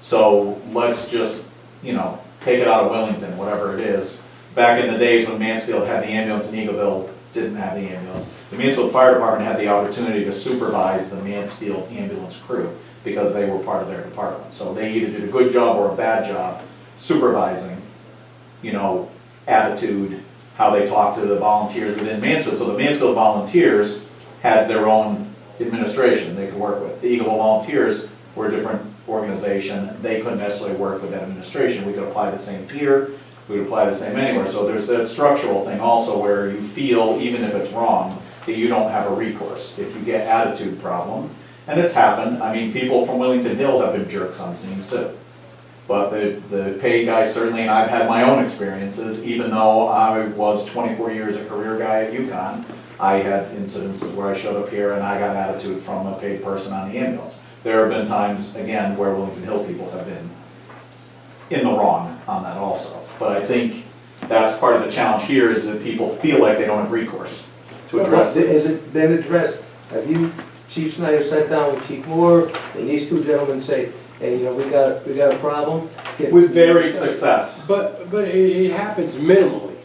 So let's just, take it out of Willington, whatever it is. Back in the days when Mansfield had the ambulance and Eagleville didn't have the ambulance, the Mansfield Fire Department had the opportunity to supervise the Mansfield ambulance crew because they were part of their department. So they either did a good job or a bad job supervising, attitude, how they talked to the volunteers within Mansfield. So the Mansfield volunteers had their own administration they could work with. The Eagleville volunteers were a different organization. They couldn't necessarily work with that administration. We could apply the same here, we could apply the same anywhere. So there's that structural thing also where you feel, even if it's wrong, that you don't have a recourse. If you get attitude problem, and it's happened, I mean, people from Willington Hill have been jerks on scenes too. But the paid guys certainly, and I've had my own experiences, even though I was 24 years a career guy at UConn, I had incidences where I showed up here and I got attitude from a paid person on the ambulance. There have been times, again, where Willington Hill people have been in the wrong on that also. But I think that's part of the challenge here is that people feel like they don't have recourse to address it. Has it been addressed? Have you, Chief Snyder, sat down with Chief Moore, and these two gentlemen say, hey, we got a problem? With varied success. But it happens minimally.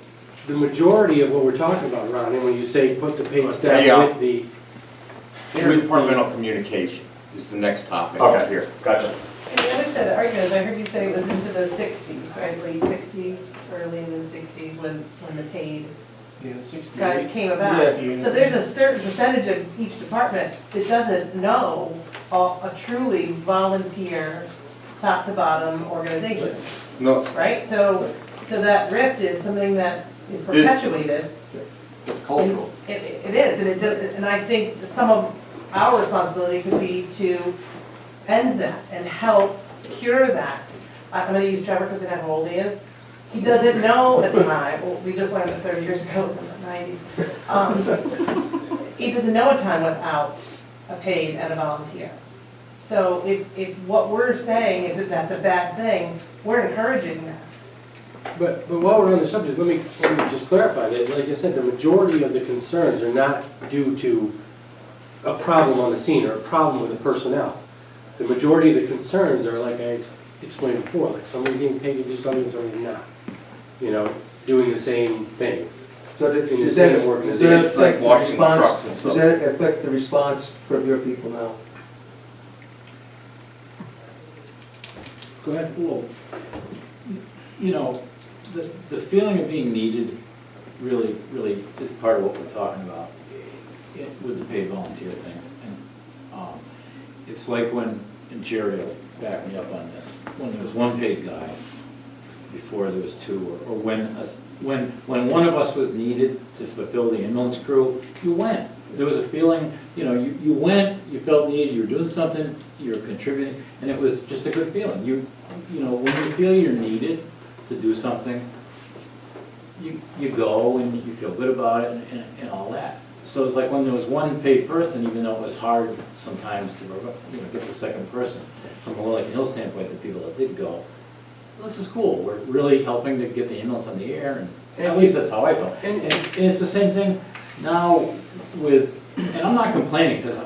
The majority of what we're talking about, Ron, and when you say put the paid staff with the... Interdepartmental communication is the next topic Okay, here. Gotcha. And the other side of the argument is, I heard you say it was into the 60s, right, late 60s, early into the 60s, when the paid guys came about. Yeah. So there's a certain percentage of each department that doesn't know a truly volunteer, top to bottom organization, No, right? So that rift is something that is perpetuated. cultural. It is, and it does, and I think that some of our responsibility could be to end that and help cure that. I'm gonna use Trevor because I know how old he is. He doesn't know a time, well, we just learned that 30 years ago, it was in the 90s. He doesn't know a time without a paid and a volunteer. So if what we're saying is that that's a bad thing, we're encouraging that. But while we're on the subject, let me just clarify that, like I said, the majority of the concerns are not due to a problem on the scene or a problem with the personnel. The majority of the concerns are, like I explained before, like somebody getting paid to do something, somebody's not. Doing the same things. So In the does same that organization. affect Like the washing response? trucks and Does stuff. that affect the response from your people now? Go ahead. Well, the feeling of being needed really is part of what we're talking about with the paid volunteer thing. And it's like when, and Jerry will back me up on this, when there was one paid guy before there was two, or when one of us was needed to fulfill the ambulance crew, you went. There was a feeling, you went, you felt needed, you were doing something, you were contributing, and it was just a good feeling. When you feel you're needed to do something, you go and you feel good about it and all that. So it's like when there was one paid person, even though it was hard sometimes to get the second person, from a Willington Hill standpoint, the people that did go, this is cool, we're really helping to get the ambulance on the air, and at least that's how I felt. And it's the same thing now with, and I'm not complaining, because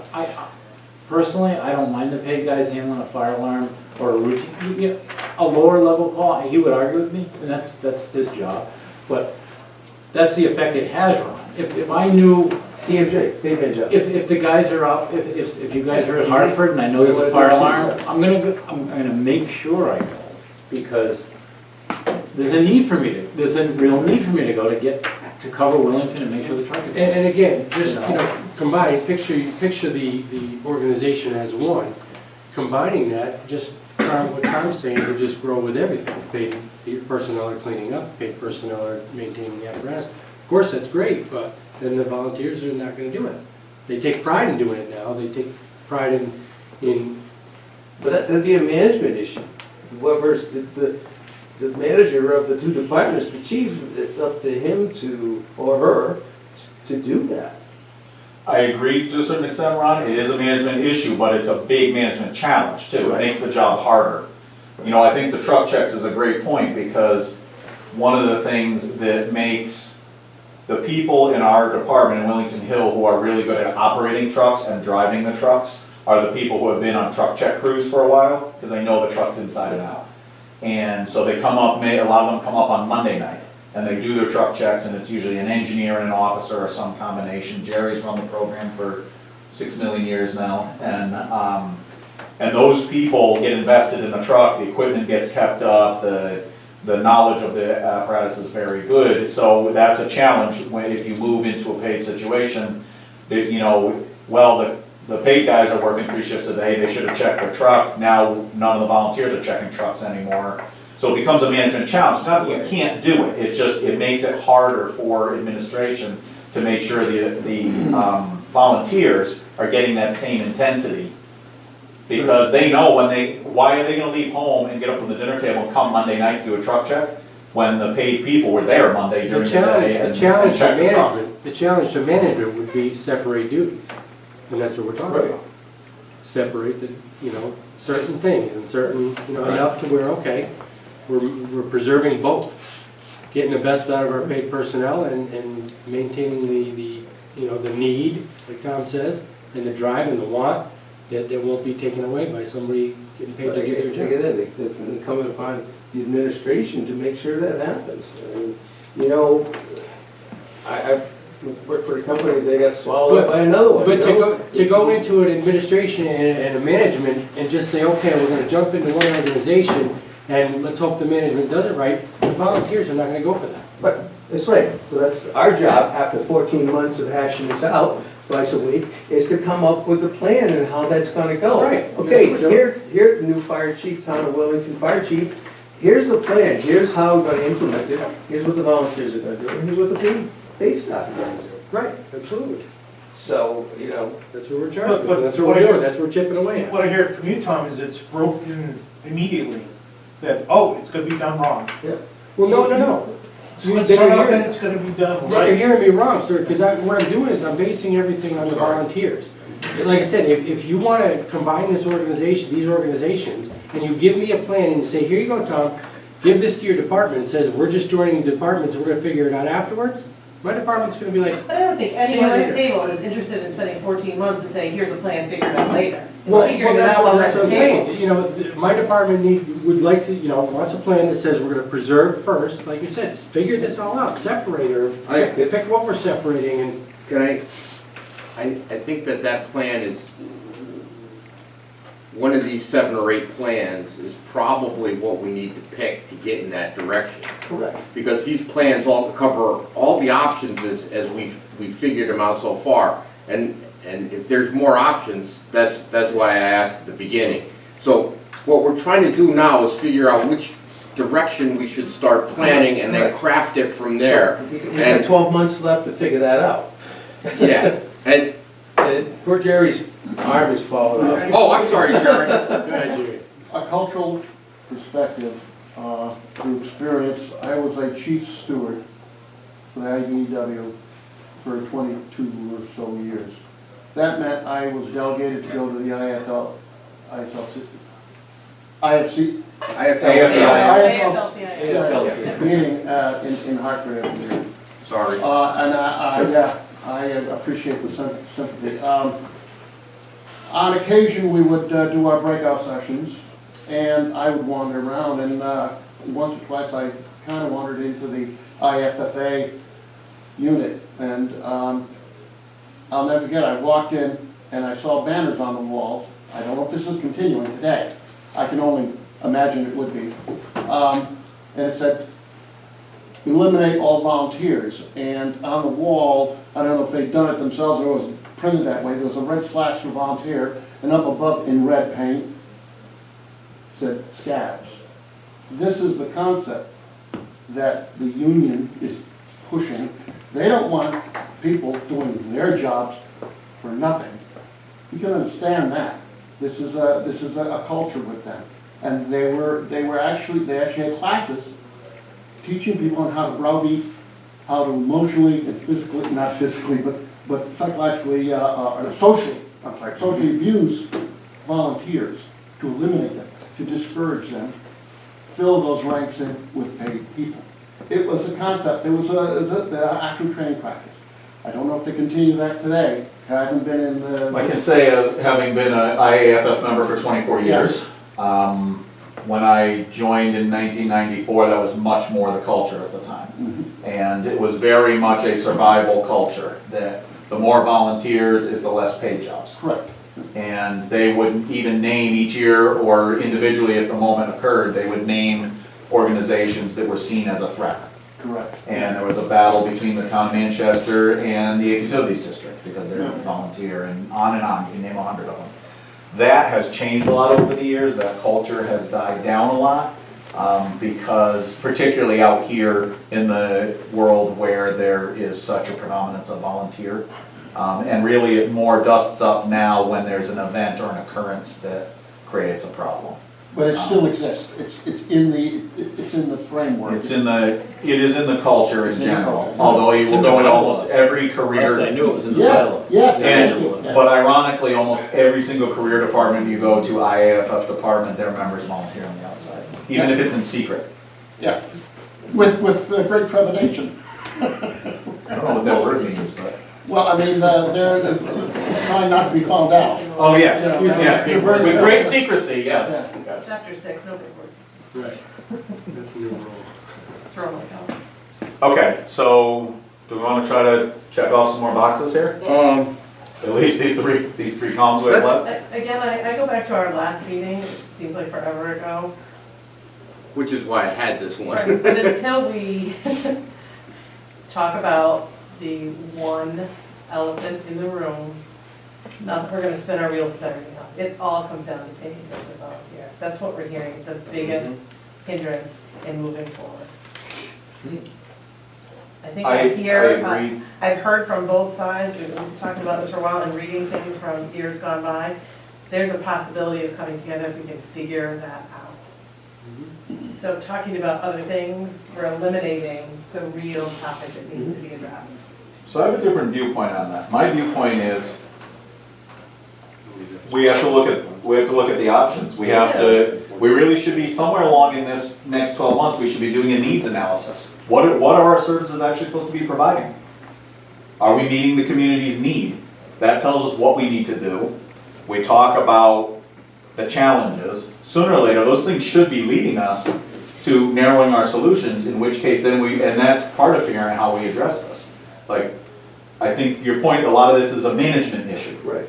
personally, I don't mind the paid guys handling a fire alarm or a routine. You get a lower level call, he would argue with me, and that's his job, but that's the effect it has, Ron. If I knew, EMJ, paid job. if the guys are out, if you guys are at Hartford and I know there's a fire alarm, I'm gonna make sure I go, because there's a real need for me to go to cover Willington and make sure the truck is. And again, just, combine, picture the organization as one. Combining that, just what Tom's saying, to just grow with everything. Paid personnel are cleaning up, paid personnel are maintaining the apparatus. Of course, that's great, but then the volunteers are not gonna do it. They take pride in doing it now, they take pride in, But that'd be a management issue. Whoever's the manager of the two departments, the chief, it's up to him to, or her, to do that. I agree to a certain extent, Ron, it is a management issue, but it's a big management challenge too, it makes the job harder. You know, I think the truck checks is a great point, because one of the things that makes the people in our department in Willington Hill who are really good at operating trucks and driving the trucks are the people who have been on truck check crews for a while, because they know the trucks inside and out. And so they come up, a lot of them come up on Monday night, and they do their truck checks, and it's usually an engineer and an officer or some combination. Jerry's run the program for 6 million years now, and those people get invested in the truck, the equipment gets kept up, the knowledge of the apparatus is very good, so that's a challenge if you move into a paid situation, that, you know, well, the paid guys are working 3 shifts a day, they should have checked their truck, now none of the volunteers are checking trucks anymore. So it becomes a management challenge. It's not that you can't do it, it's just, it makes it harder for administration to make sure the volunteers are getting that same intensity. Because they know why are they gonna leave home and get up from the dinner table and come Monday night to do a truck check, when the paid people were there Monday during the day and the checked the truck. challenge to management would be separate duties. And that's what we're talking about. Separate the, you know, certain things and certain, you know, enough to where, okay, we're preserving both. Getting the best out of our paid personnel and maintaining the, you know, the need, like Tom says, and the drive and the want, that won't be taken away by somebody getting paid to do their job. It's incumbent upon the administration to make sure that happens. And, you know, I worked for a company, they got swallowed up by another one. But you know? to go into an administration and a management and just say, okay, we're gonna jump into one organization and let's hope the management does it right, the volunteers are not gonna go for that. But, that's right, so that's our job, after 14 months of hashing this out twice a week, is to come up with a plan and how that's gonna go. Right. Okay, here, new fire chief, town of Willington fire chief, here's the plan, here's how we're gonna implement it, here's what the volunteers are gonna do, and here's what the paid staff are gonna do. Right, absolutely. So, you know, That's what we're charged But with, that's what we're doing, that's what we're chipping away at. What I hear from you, Tom, is it's broken immediately, that, oh, it's gonna be done wrong. Well, no. So let's Then start you're off hearing- and it's gonna be done You're right. hearing me wrong, sir, because what I'm doing is I'm basing everything on the volunteers. Like I said, if you want to combine these organizations, and you give me a plan and you say, here you go, Tom, give this to your department, it says, we're just joining departments and we're gonna figure it out afterwards, my department's gonna be like, But I don't think See you anyone at later. this table is interested in spending 14 months to say, here's a plan, figure it out later. It's well, figuring it out while that's at what the I'm table. saying. You know, my department would like to, you know, wants a plan that says we're gonna preserve first, like you said, figure this all out, separate or pick what we're separating and. Can I think that plan is, one of these 7 or 8 plans is probably what we need to pick to get in that direction. correct. Because these plans all cover all the options as we've figured them out so far. And if there's more options, that's why I asked at the beginning. So what we're trying to do now is figure out which direction we should start planning and then craft it from there. We have 12 months left to figure that out. Yeah, and, Poor Jerry's arm is falling off. oh, I'm sorry, Jerry. Go ahead, Jimmy. A cultural perspective, through experience, I was a chief steward for the IBEW for 22 or so years. That meant I was delegated to go to the IFL meeting in Hartford every year. Sorry. And I appreciate the sympathy. On occasion, we would do our breakout sessions, and I would wander around, and once or twice I kind of wandered into the IFFA unit, and I'll never forget, I walked in and I saw banners on the walls. I don't know if this is continuing today. I can only imagine it would be. And it said, eliminate all volunteers. And on the wall, I don't know if they'd done it themselves or it was printed that way, there was a red slash for volunteer, and up above in red paint said scabs. This is the concept that the union is pushing. They don't want people doing their jobs for nothing. You can understand that. This is a culture with them. And they actually had classes teaching people on how to browbeat, how to emotionally and physically, not physically, but psychologically, or socially abuse volunteers, to eliminate them, to discourage them, fill those ranks in with paid people. It was a concept, it was the actual training practice. I don't know if they continue that today. I haven't been in the. I can say, as having been an IAFF member for 24 years, when I joined in 1994, that was much more the culture at the time. And it was very much a survival culture, that the more volunteers is the less paid jobs. Correct. And they would even name each year, or individually if the moment occurred, they would name organizations that were seen as a threat. Correct. And there was a battle between the town of Manchester and the Utilities District, because they're volunteer, and on, you can name 100 of them. That has changed a lot over the years. That culture has died down a lot, because particularly out here in the world where there is such a predominance of volunteer, and really it more dusts up now when there's an event or an occurrence that creates a problem. But it still exists. It's in the framework. It is in the culture in It's in the general, culture. although you It's will in the go into bylaws. almost every Last I career. knew it was in the Yes, bylaw. yes. And, but ironically, almost every single career department you go to, IAFF department, their members volunteer on the outside, even if it's in secret. Yeah, with great trepidation. I don't know what that word means, but. Well, I mean, they're trying not to be found out. Oh, yes, Yeah, yes, you're very with careful. great secrecy, yes. yes. Chapter 6, no big words. Right. That's a new rule. Throw them like Okay, so do we want to try to check off some more boxes here? At least these three columns we have left? Again, I go back to our last meeting, it seems like forever ago. Which is why I had this one. Right, but until we talk about the one elephant in the room, not that we're gonna spin our wheels with everything else. It all comes down to paying for the volunteer. That's what we're hearing, is the biggest hindrance in moving forward. I think I agree. I've heard from both sides, we've been talking about this for a while, and reading things from years gone by. There's a possibility of coming together if we can figure that out. So talking about other things, we're eliminating the real topic that needs to be addressed. So I have a different viewpoint on that. My viewpoint is, we have to look at the options. We really should be, somewhere along in this next 12 months, we should be doing a needs analysis. What are our services actually supposed to be providing? Are we meeting the community's need? That tells us what we need to do. We talk about the challenges. Sooner or later, those things should be leading us to narrowing our solutions, in which case then and that's part of figuring out how we address this. Like, I think your point, a lot of this is a management issue. Right.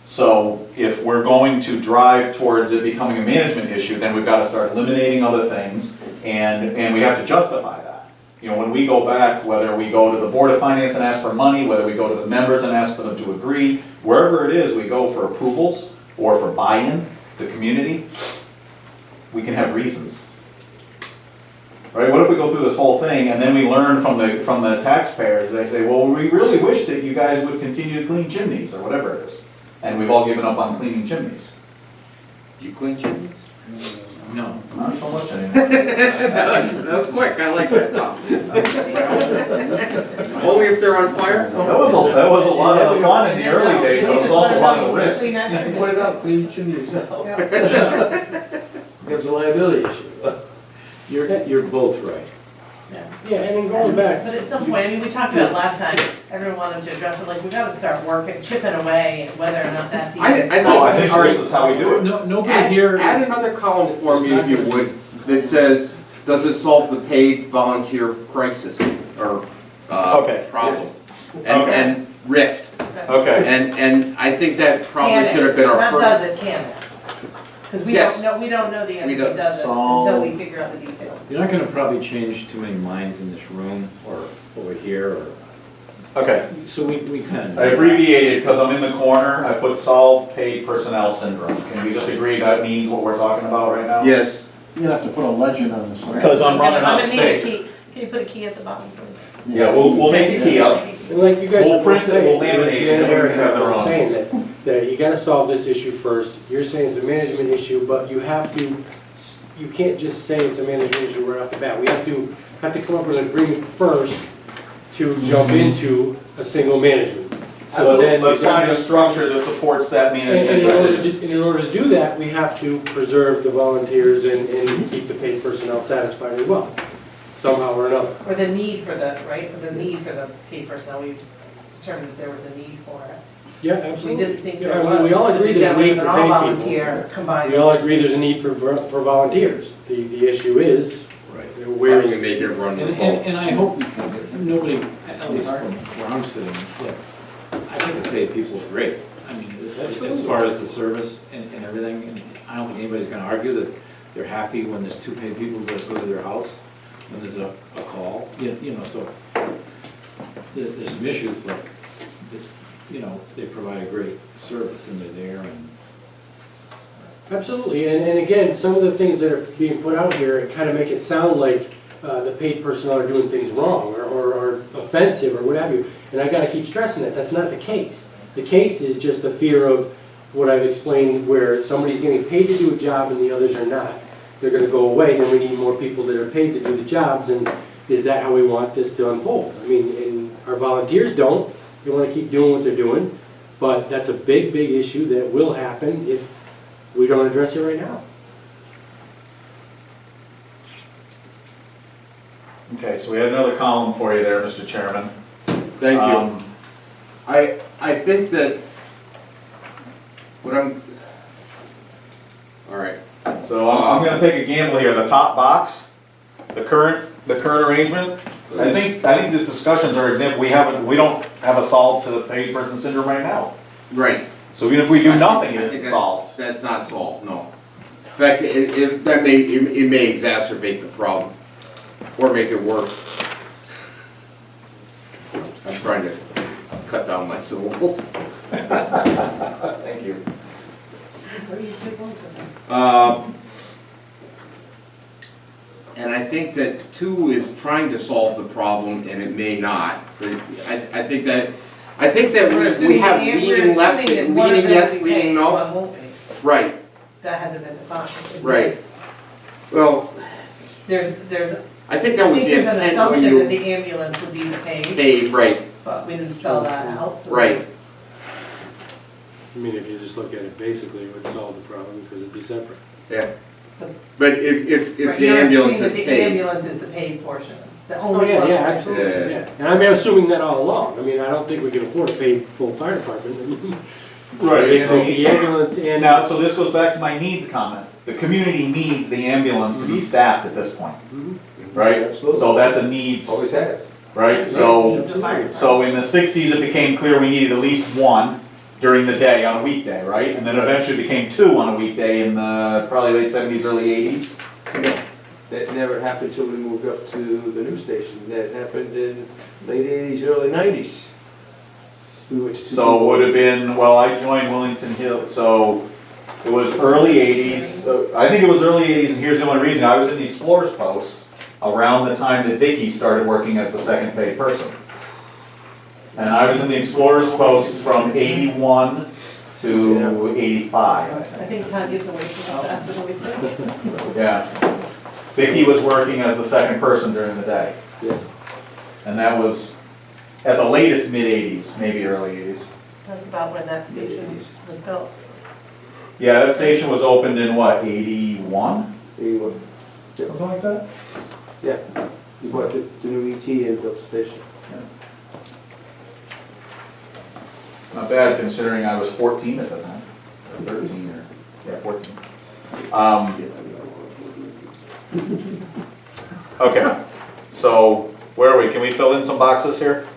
So if we're going to drive towards it becoming a management issue, then we've got to start eliminating other things, and we have to justify that. You know, when we go back, whether we go to the Board of Finance and ask for money, whether we go to the members and ask for them to agree, wherever it is we go for approvals or for buy-in, the community, we can have reasons. Right? What if we go through this whole thing and then we learn from the taxpayers, they say, well, we really wish that you guys would continue to clean chimneys, or whatever it is. And we've all given up on cleaning chimneys. Do you clean chimneys? No, not so much anymore. That was quick, I like that. Only if they're on fire? That was a lot of the fun in the early days, but it was also a lot of the risk. Clean that You can chimney. put it up, clean your chimneys now. Yeah. Becomes a liability issue. You're both right. Yeah, and then going back, But at some point, I mean, we talked about it last time, everyone wanted to address it, like, we gotta start working, chipping away, and whether or not that's even. I think this is how we do it. Nobody here Add is, another column for me, if you would, that says, does it solve the paid volunteer crisis or Okay. problem? Okay. And rift. Okay. And I think that probably Can it? should have been our Not first. does it, can it? Because we Yes. don't know, we don't know the answer, We it don't. does it, So- until we figure out the details. you're not gonna probably change too many minds in this room or over here or, Okay. so we kind of. I abbreviated because I'm in the corner. I put solve paid personnel syndrome. Can we just agree that means what we're talking about right now? Yes. You're gonna have to put a legend on this one. Because I'm running out I'm of gonna need a space. key. Can you put a key at the bottom, please? Yeah, we'll make a key up. And like you guys We'll are print both it, we'll saying, laminate it, Jan and so we Eric can have are their both own. saying that you gotta solve this issue first. You're saying it's a management issue, but you have to, you can't just say it's a management issue right off the bat. We have to come up with an agreement first to jump into a single management. So then. Let's find a structure that supports that And management decision. in order to do that, we have to preserve the volunteers and keep the paid personnel satisfied as well, somehow or another. Or the need for the, right, or the need for the paid personnel, we determined that there was a need for it. Yeah, We absolutely. didn't think Yeah, there I was. mean, we all but agree we there's a got rid need of for an paid people. all-volunteer combined. We all agree there's a need for volunteers. The issue is, How where's, do we make it run And, remote? and I hope nobody, at least from where I'm sitting, I think the paid people are great. I mean, as far as the service and everything, and I don't think anybody's gonna argue that they're happy when there's two paid people that go to their house, when there's a call, you know, so there's some issues, but, you know, they provide a great service and they're there and. absolutely. And again, some of the things that are being put out here kind of make it sound like the paid personnel are doing things wrong or offensive or what have you. And I gotta keep stressing that, that's not the case. The case is just the fear of what I've explained, where somebody's getting paid to do a job and the others are not. They're gonna go away, then we need more people that are paid to do the jobs, and is that how we want this to unfold? I mean, and our volunteers don't, they wanna keep doing what they're doing, but that's a big, big issue that will happen if we don't address it right now. Okay, so we had another column for you there, Mr. Chairman. Thank you. Um, I think that what I'm, all right, So I'm gonna take a gamble here, the top box, the current arrangement. I think these discussions are example, we don't have a solve to the paid person syndrome right now. right. So even if we do nothing, I it's think solved. That's not solved, no. In fact, it may exacerbate the problem, or make it worse. I'm trying to cut down my syllables. Thank you. And I think that 2 is trying to solve the problem, and it may not. But I think that we have leaning left, and leaning yes, leaning no. One won't be. Right, That hasn't been defined. Right. well, There's, I think that was the there's an intent when assumption that you the ambulance would be the paid, paid, right, but we didn't spell that out. so Right. I mean, if you just look at it basically, it would solve the problem because it'd be separate. yeah. But if Right, the you're ambulance assuming is that the paid, ambulance is the paid portion, the Oh, only yeah, one. yeah, that- absolutely, Yeah. yeah. And I've been assuming that all along. I mean, I don't think we can afford to pay full fire department. The ambulance and. Now, so this goes back to my needs comment. The community needs the ambulance to be staffed at this point, Mhm. right? Absolutely. So that's a needs, Always has. right? So, Needs the fire department. so in the 60s, it became clear we needed at least one during the day on a weekday, right? And then eventually became 2 on a weekday in the probably late 70s, early 80s. That never happened until we moved up to the new station. That happened in late 80s, early 90s. We went to So it would have been, well, I joined Willington Hill, so it was early 80s. I think it was early 80s, and here's the only reason. I was in the Explorers Post around the time that Vicky started working as the second paid person. And I was in the Explorers Post from 81 to 85. I think time gets away from us after the weekend. Yeah. Vicky was working as the second person during the day. Yeah. And that was at the latest mid-80s, maybe early 80s. That's about when that station was built. Yeah, that station was opened in what, 81? 81. Something like that? Yeah, we bought the new ET and built the station. Not bad considering I was 14 at the time, or 13 or, yeah, 14. Okay, so where are we? Can we fill in some boxes here?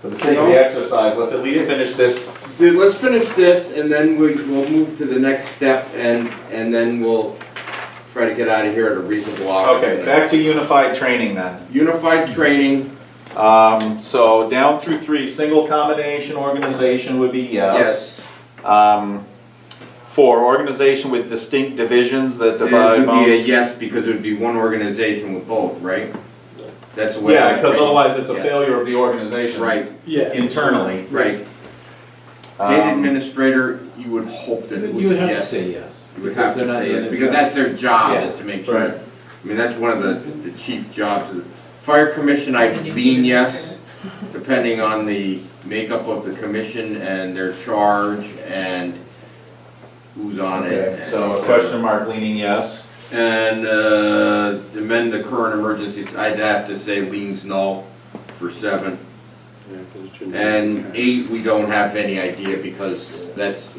For the sake of the exercise, let's at least finish this. dude, let's finish this, and then we'll move to the next step, and then we'll try to get out of here at a reasonable hour. Okay, back to unified training then. Unified training, So down through 3, single combination organization would be yes. yes. 4, organization with distinct divisions that It divide would be a bounds. yes, because it would be one organization with both, right? That's the way. I Yeah, was because reading it. otherwise it's a Yes. failure of the organization. Right, Yeah. Internally. right. Paid Um, administrator, you would hope that it was You would have to yes. say yes. You would because have to they're not say doing yes, their because job. that's their job, Yeah. is to make sure. Right. I mean, that's one of the chief jobs. Fire commission, I lean yes, depending on the makeup of the commission and their charge and who's on it. Okay, and so et a cetera. question mark leaning yes. And amend the current emergencies, I'd have to say leans null for 7. Yeah, 'cause it shouldn't be- And 8, we don't have any idea because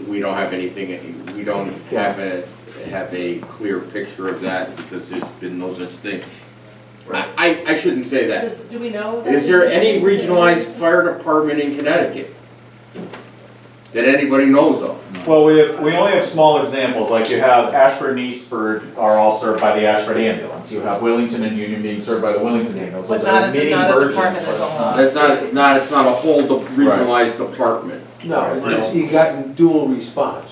we don't have anything, we don't have a clear picture of that because there's been no such thing. I shouldn't say that. Do we know? Is there any regionalized fire department in Connecticut that anybody knows of? Well, we only have small examples, like you have Ashford and Eastford are all served by the Ashford ambulance. You have Willington and Union being served by the Willington ambulance. But Those not are as mini not a versions, department but as a it's whole. not- It's not a whole regionalized department. No, it's- you got dual response,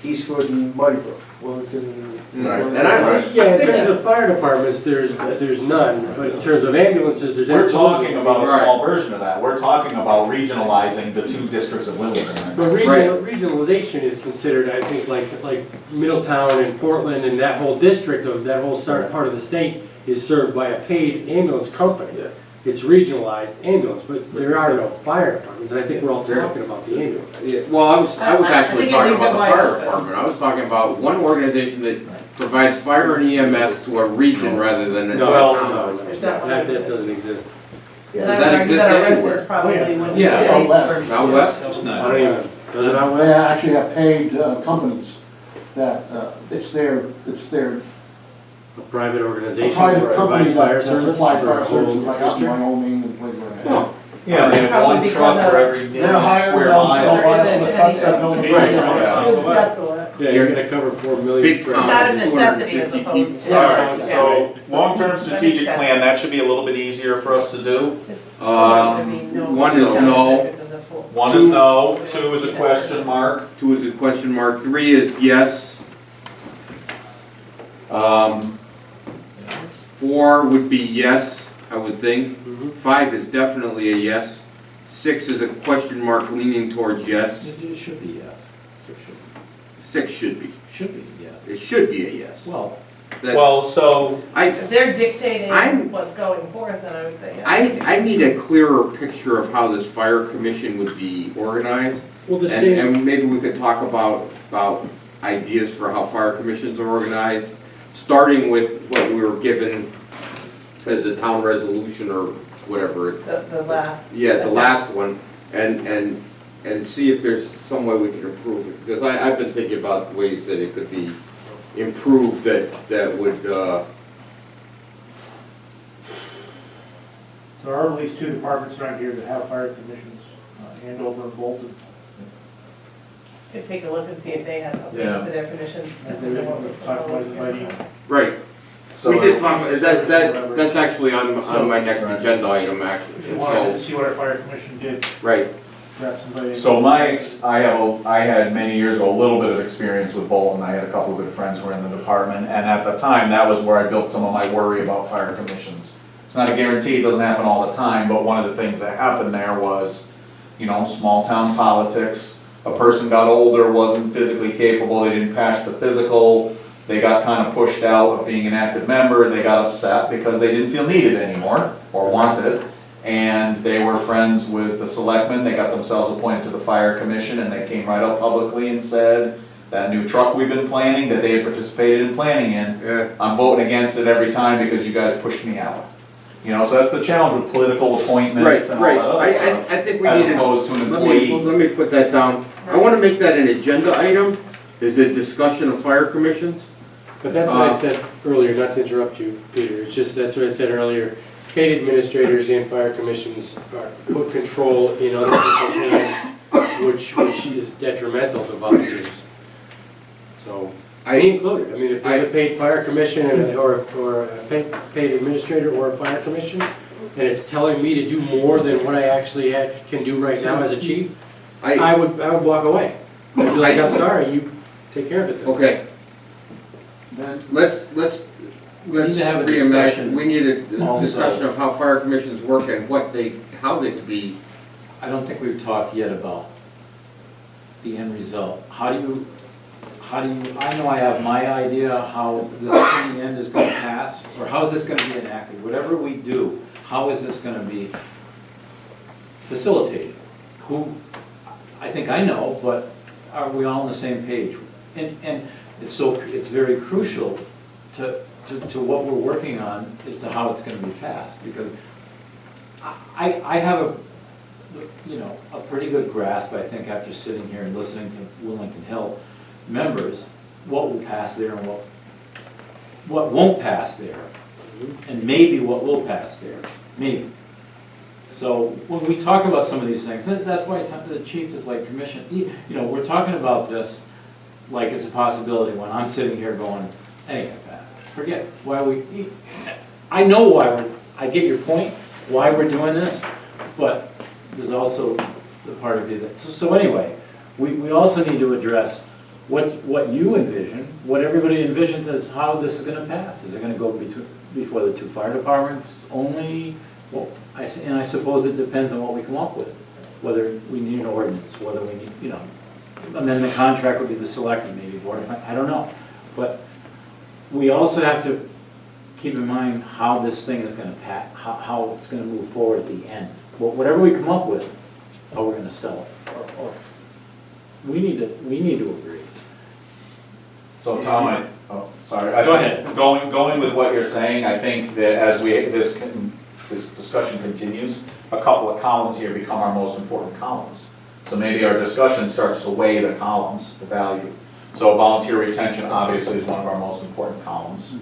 Eastwood and Mudbrook, Willington. Right. And I, Yeah, in terms of fire departments, there's none, but in terms of ambulances, there's. We're talking about a Right. small version of that. We're talking about regionalizing the 2 districts of Willington. But regionalization is considered, I think, like Middletown and Portland and that whole district of, that whole part of the state is served by a paid ambulance company. Yeah. It's regionalized ambulance, but there are no fire departments, and I think we're all talking about the ambulance. yeah, well, I was I actually think it talking leaves about it the wide fire open. department. I was talking about one organization that provides fire and EMS to a region rather than a No, Well, town. that doesn't exist. And Does I that would argue exist that our anywhere? residents probably wouldn't Yeah. get Out any west. version. Out west? It's I not. don't even, does it not They work? actually have paid companies that, it's their A private organization private that companies provides that fire service supply for fire a whole services like out in district? Wyoming and places like that. Well, Yeah, they have Probably one because truck for of- every They're million hired, square they'll miles. buy all There the isn't trucks that anything. build the Right. Yeah. It's desolate. Yeah, you're gonna cover 4 million. Big square town. It's out of miles. necessity as 250 opposed to. people. Alright, Yeah. so long-term strategic sense. plan, that should be a little bit easier for us to do. One is no. 1 is no, 2 is a question mark. 2 is a question mark, 3 is yes. 4 would be yes, I would think. Mhm. 5 is definitely a yes. 6 is a question mark leaning towards yes. It should be yes. 6 should be. Should be, yes. It should be a yes. Well, That's- Well, so, If they're dictating I'm- what's going forth, then I would say yes. I need a clearer picture of how this fire commission would be organized. Well, the And, state, and maybe we could talk about ideas for how fire commissions are organized, starting with what we were given as a town resolution or whatever. The last. Yeah, the last one, and see if there's some way we can improve it. Because I've been thinking about ways that it could be improved that would, There are at least 2 departments around here that have fire commissions, Andover and Bolton. Could take a look and see if they have Yeah. updates to their commissions to know what was Talk about proposed. inviting right. so We did talk, that's actually on my next Right. agenda item, actually. If you wanted to So, see what our fire commission did, right, perhaps invite. So I had many years ago, a little bit of experience with Bolton, I had a couple of good friends who were in the department, and at the time, that was where I built some of my worry about fire commissions. It's not a guarantee, it doesn't happen all the time, but one of the things that happened there was, small town politics, a person got older, wasn't physically capable, they didn't pass the physical, they got kind of pushed out of being an active member, and they got upset because they didn't feel needed anymore, or wanted. And they were friends with the selectmen, they got themselves appointed to the fire commission, and they came right out publicly and said, that new truck we've been planning, that they had participated in planning in, yeah. I'm voting against it every time because you guys pushed me out. So that's the challenge with political Right, appointments and all right. that other stuff, I think we as need to. opposed to an Let me employee. put that down. I want to make that an agenda item, is a discussion of fire commissions. but that's what I said earlier, not to interrupt you, Peter, it's just, that's what I said earlier. Paid administrators and fire commissions put control in other people's hands, which is detrimental to volunteers. So, me included, I mean, if there's a paid fire commission or a paid administrator or a fire commission, and it's telling me to do more than what I actually can do right now as a chief, I would walk away. I'd be like, I'm sorry, you take care of it then. Okay, Then let's let's need to have a reimagine, discussion we need a also. discussion of how fire commissions work and how they could be. I don't think we've talked yet about the end result. How do you, I know I have my idea how this in the end is gonna pass, or how is this gonna be enacted? Whatever we do, how is this gonna be facilitated? Who, I think I know, but are we all on the same page? And it's very crucial to what we're working on as to how it's gonna be passed, because I have a pretty good grasp, I think, after sitting here and listening to Willington Hill members, what will pass there and what won't pass there, and maybe what will pass there, maybe. So when we talk about some of these things, that's why the chief is like, commission, we're talking about this like it's a possibility when I'm sitting here going, hey, I passed. Forget it. Why I know why I get your point, why we're doing this, but there's also the part of you that, so anyway, we also need to address what you envision, what everybody envisions as how this is gonna pass. Is it gonna go before the 2 fire departments only? Well, I suppose it depends on what we come up with, whether we need an ordinance, whether we need, and then the contract would be the selectmen, maybe board of finance, I don't know. But we also have to keep in mind how this thing is gonna pass, how it's gonna move forward at the end. Whatever we come up with, how we're gonna sell it, or we need to agree. So Tom, sorry. Go ahead. Going with what you're saying, I think that as this discussion continues, a couple of columns here become our most important columns. So maybe our discussion starts to weigh the columns, the value. So volunteer retention obviously is one of our most important columns.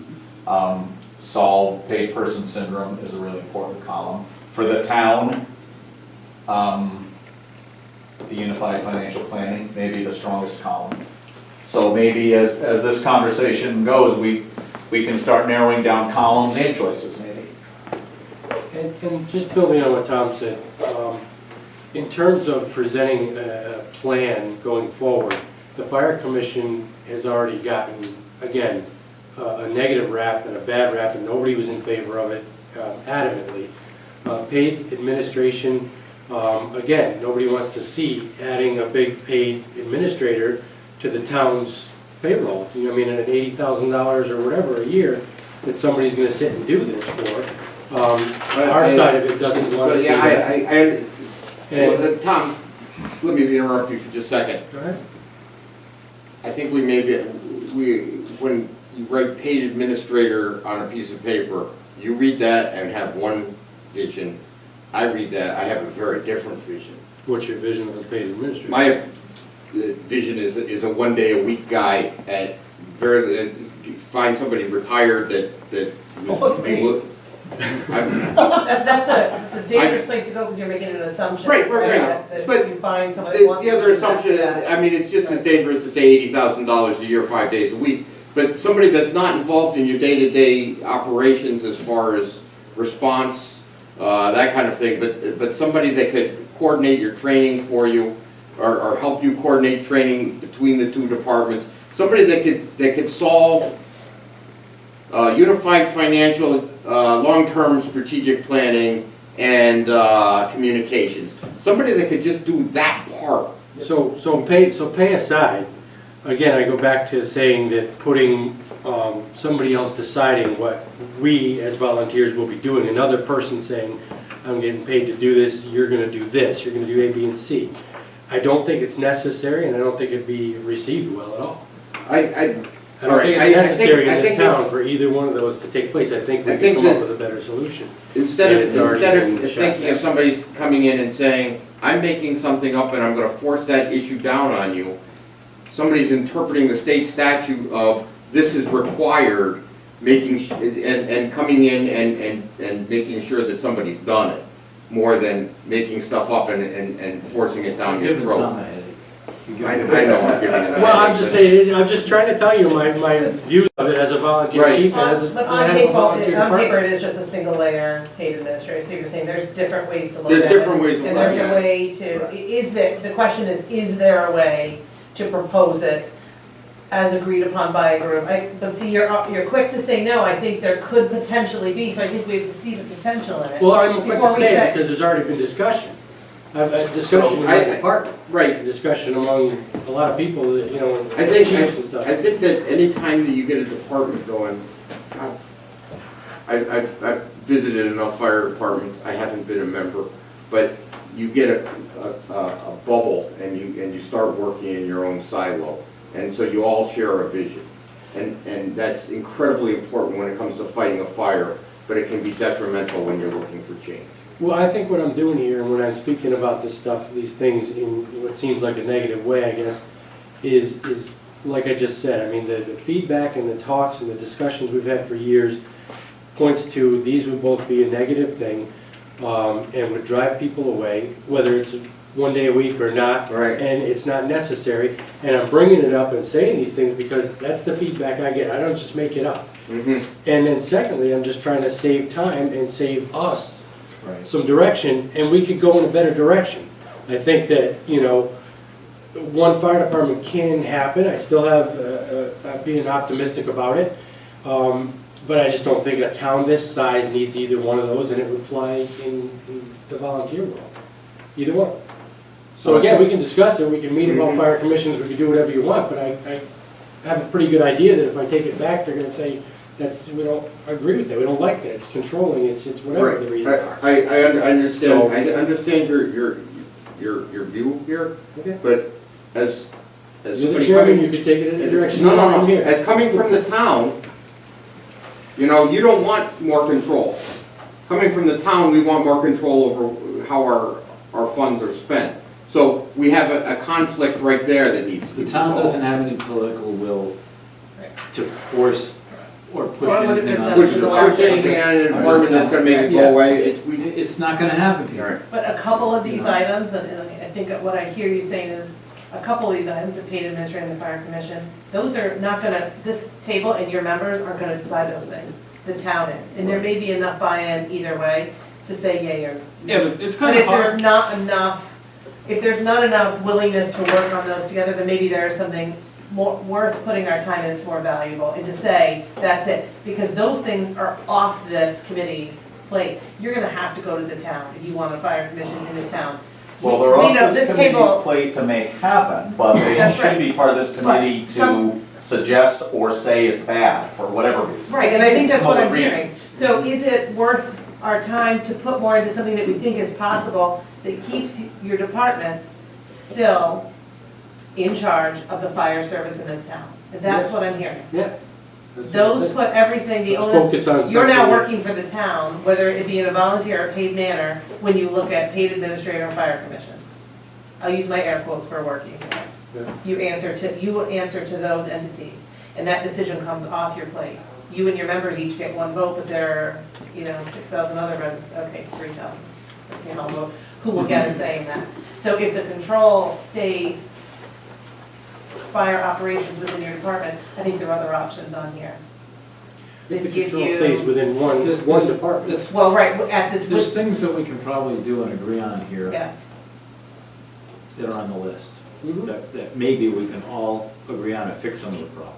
Solve paid person syndrome is a really important column. For the town, the unified financial planning may be the strongest column. So maybe as this conversation goes, we can start narrowing down columns and choices maybe. And just building on what Tom said, in terms of presenting a plan going forward, the fire commission has already gotten, again, a negative rap and a bad rap, and nobody was in favor of it adamantly. Paid administration, again, nobody wants to see adding a big paid administrator to the town's payroll. I mean, at $80,000 or whatever a year that somebody's gonna sit and do this for. Our side of it doesn't want to see that. Well, Tom, let me interrupt you for just a second. Go ahead. I think when you write paid administrator on a piece of paper, you read that and have one vision. I read that, I have a very different vision. What's your vision of a paid administrator? My vision is a one-day-a-week guy find somebody retired that That's a dangerous place to go because you're making an assumption. Right. That But if you find somebody who wants the to other do assumption, that. I mean, it's just as dangerous to say $80,000 a year, 5 days a week. But somebody that's not involved in your day-to-day operations as far as response, that kind of thing, but somebody that could coordinate your training for you, or help you coordinate training between the 2 departments. Somebody that could solve unified financial, long-term strategic planning, and communications. Somebody that could just do that part. So pay aside, again, I go back to saying that putting somebody else deciding what we as volunteers will be doing, another person saying, I'm getting paid to do this, you're gonna do this, you're gonna do A, B, and C. I don't think it's necessary, and I don't think it'd be received well at all. I don't think it's necessary in this town for either one of those to take place. I think we can come up with a better solution. Instead And it's already been of shot thinking down. of somebody's coming in and saying, I'm making something up and I'm gonna force that issue down on you, somebody's interpreting the state statute of this is required, and coming in and making sure that somebody's done it, more than making stuff up and forcing it down your Give Tom throat. a headache. I know I'm giving it. Well, I'm just saying, I'm just trying to tell you my views of it as a volunteer Right. chief and as a But head of a volunteer on paper, department. it is just a single layer paid administrator, so you're saying there's different ways to look at it. There's different ways of And looking there's at a way to, the question is there a way to propose it as agreed upon by a group. But see, you're quick to say no, I think there could potentially be, so I think we have to see the potential in it. Well, I'm quick Before to we say say- it because there's already been discussion. I've had discussion in So my I- department, Right, discussion among a lot of people, that, you know, I think, chiefs and stuff. I think that any time that you get a department going, I've visited enough fire departments, I haven't been a member, but you get a bubble and you start working in your own silo. And so you all share a vision. And that's incredibly important when it comes to fighting a fire, but it can be detrimental when you're looking for change. Well, I think what I'm doing here, and when I'm speaking about this stuff, these things in what seems like a negative way, I guess, is like I just said, I mean, the feedback and the talks and the discussions we've had for years points to these would both be a negative thing, and would drive people away, whether it's 1 day a week or not. Right. And it's not necessary, and I'm bringing it up and saying these things because that's the feedback I get, I don't just make it up. Mm-hmm. And then secondly, I'm just trying to save time and save us Right. some direction, and we could go in a better direction. I think that, you know, one fire department can happen, I still have, I'm being optimistic about it, but I just don't think a town this size needs either one of those, and it would fly in the volunteer world, either one. So again, we can discuss it, we can meet about fire commissions, we can do whatever you want, but I have a pretty good idea that if I take it back, they're gonna say, we don't agree with that, we don't like that, it's controlling, it's whatever the reasons are. I understand, So- I understand your view here, Okay. but as You're the somebody chairman, coming. you could take it in the direction you No, want no, from no, here. as coming from the town, you know, you don't want more control. Coming from the town, we want more control over how our funds are spent. So we have a conflict right there that needs to be The town resolved. doesn't have any political will to force or push Or would it anything have on. done Push for the last push anything on an I'm department that's gonna make it go Yeah. away, It's not gonna happen here. Right. But a couple of these items, and I think what I hear you saying is, a couple of these items, the paid administrator and the fire commission, those are not gonna, this table and your members aren't gonna decide those things. The town is, and there may be enough buy-in either way to say yay or. Yeah, but it's But kind of if there's hard. not enough, if there's not enough willingness to work on those together, then maybe there is something more worth putting our time in that's more valuable, and to say, that's it. Because those things are off this committee's plate. You're gonna have to go to the town if you want a fire commission in the town. Well, they're We know off this this committee's table- plate to make happen, but they That's should right. be part of this committee Right. Some- to suggest or say it's bad for whatever reason. Right, and I think that's what I'm Public hearing. reasons. So is it worth our time to put more into something that we think is possible, that keeps your departments still in charge of the fire service in this town? And that's Yes. what I'm hearing. Yeah. Those put everything, the Let's onus, focus on you're now something- working for the town, whether it be in a volunteer or paid manner, when you look at paid administrator and fire commission. I'll use my air quotes for working. Yeah. You answer to those entities, and that decision comes off your plate. You and your members each get one vote, but there are, 6,000 other residents, okay, 3,000, they can't all vote, who will get a say in that. So if the control stays fire operations within your department, I think there are other options on here. If the To give control you- stays within one There's- department. there's- Well, right, at this, There's things that we can probably do and agree on here yes, that are on the list, Mhm. that maybe we can all agree on and fix some of the problems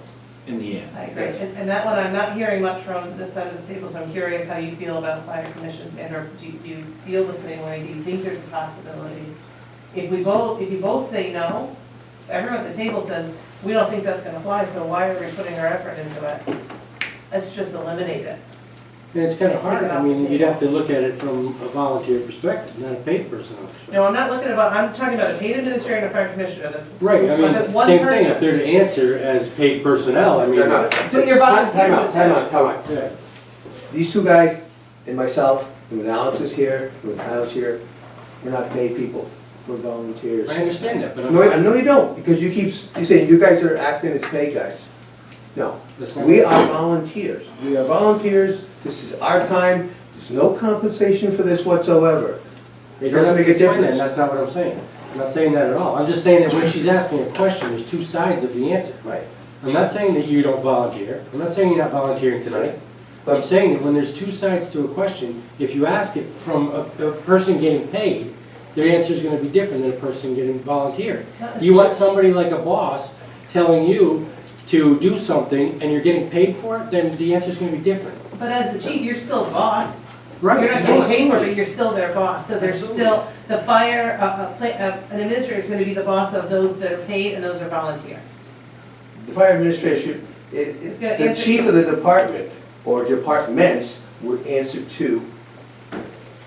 in the end. I agree. That's- And that one, I'm not hearing much from this side of the table, so I'm curious how you feel about fire commissions, and or do you feel the same way? Do you think there's a possibility? If you both say no, everyone at the table says, we don't think that's gonna fly, so why are we putting our effort into it? Let's just eliminate it. And it's kind of Take hard, it I off mean, the you'd table. have to look at it from a volunteer perspective, not a paid person. No, I'm not looking about, I'm talking about a paid administrator and a fire commissioner, that's. Right, I mean, that's one same thing, if person. they're to answer as paid personnel, I mean. They're not. But you're volunteering. Time out. Yeah. These two guys and myself, and when Alex is here, when Kyle's here, we're not paid people, we're volunteers. I understand that, but I'm. No, you don't, because you're saying you guys are acting as paid guys. No, That's not- we are volunteers. We are volunteers, this is our time, there's no compensation for this whatsoever. It doesn't make a explain that, difference. and that's not what I'm saying. I'm not saying that at all. I'm just saying that when she's asking a question, there's two sides of the answer. Right. I'm not saying that you don't volunteer. I'm not saying you're not volunteering tonight. But I'm saying that when there's two sides to a question, if you ask it from a person getting paid, their answer is gonna be different than a person getting volunteered. You want somebody like a boss telling you to do something and you're getting paid for it, then the answer's gonna be different. But as the chief, you're still the boss. Right. You're not getting paid for it, but you're still their boss. So there's still, the fire, an administrator is going to be the boss of those that are paid and those are volunteer. The fire administration, gonna the answer- chief of the department or departments would answer to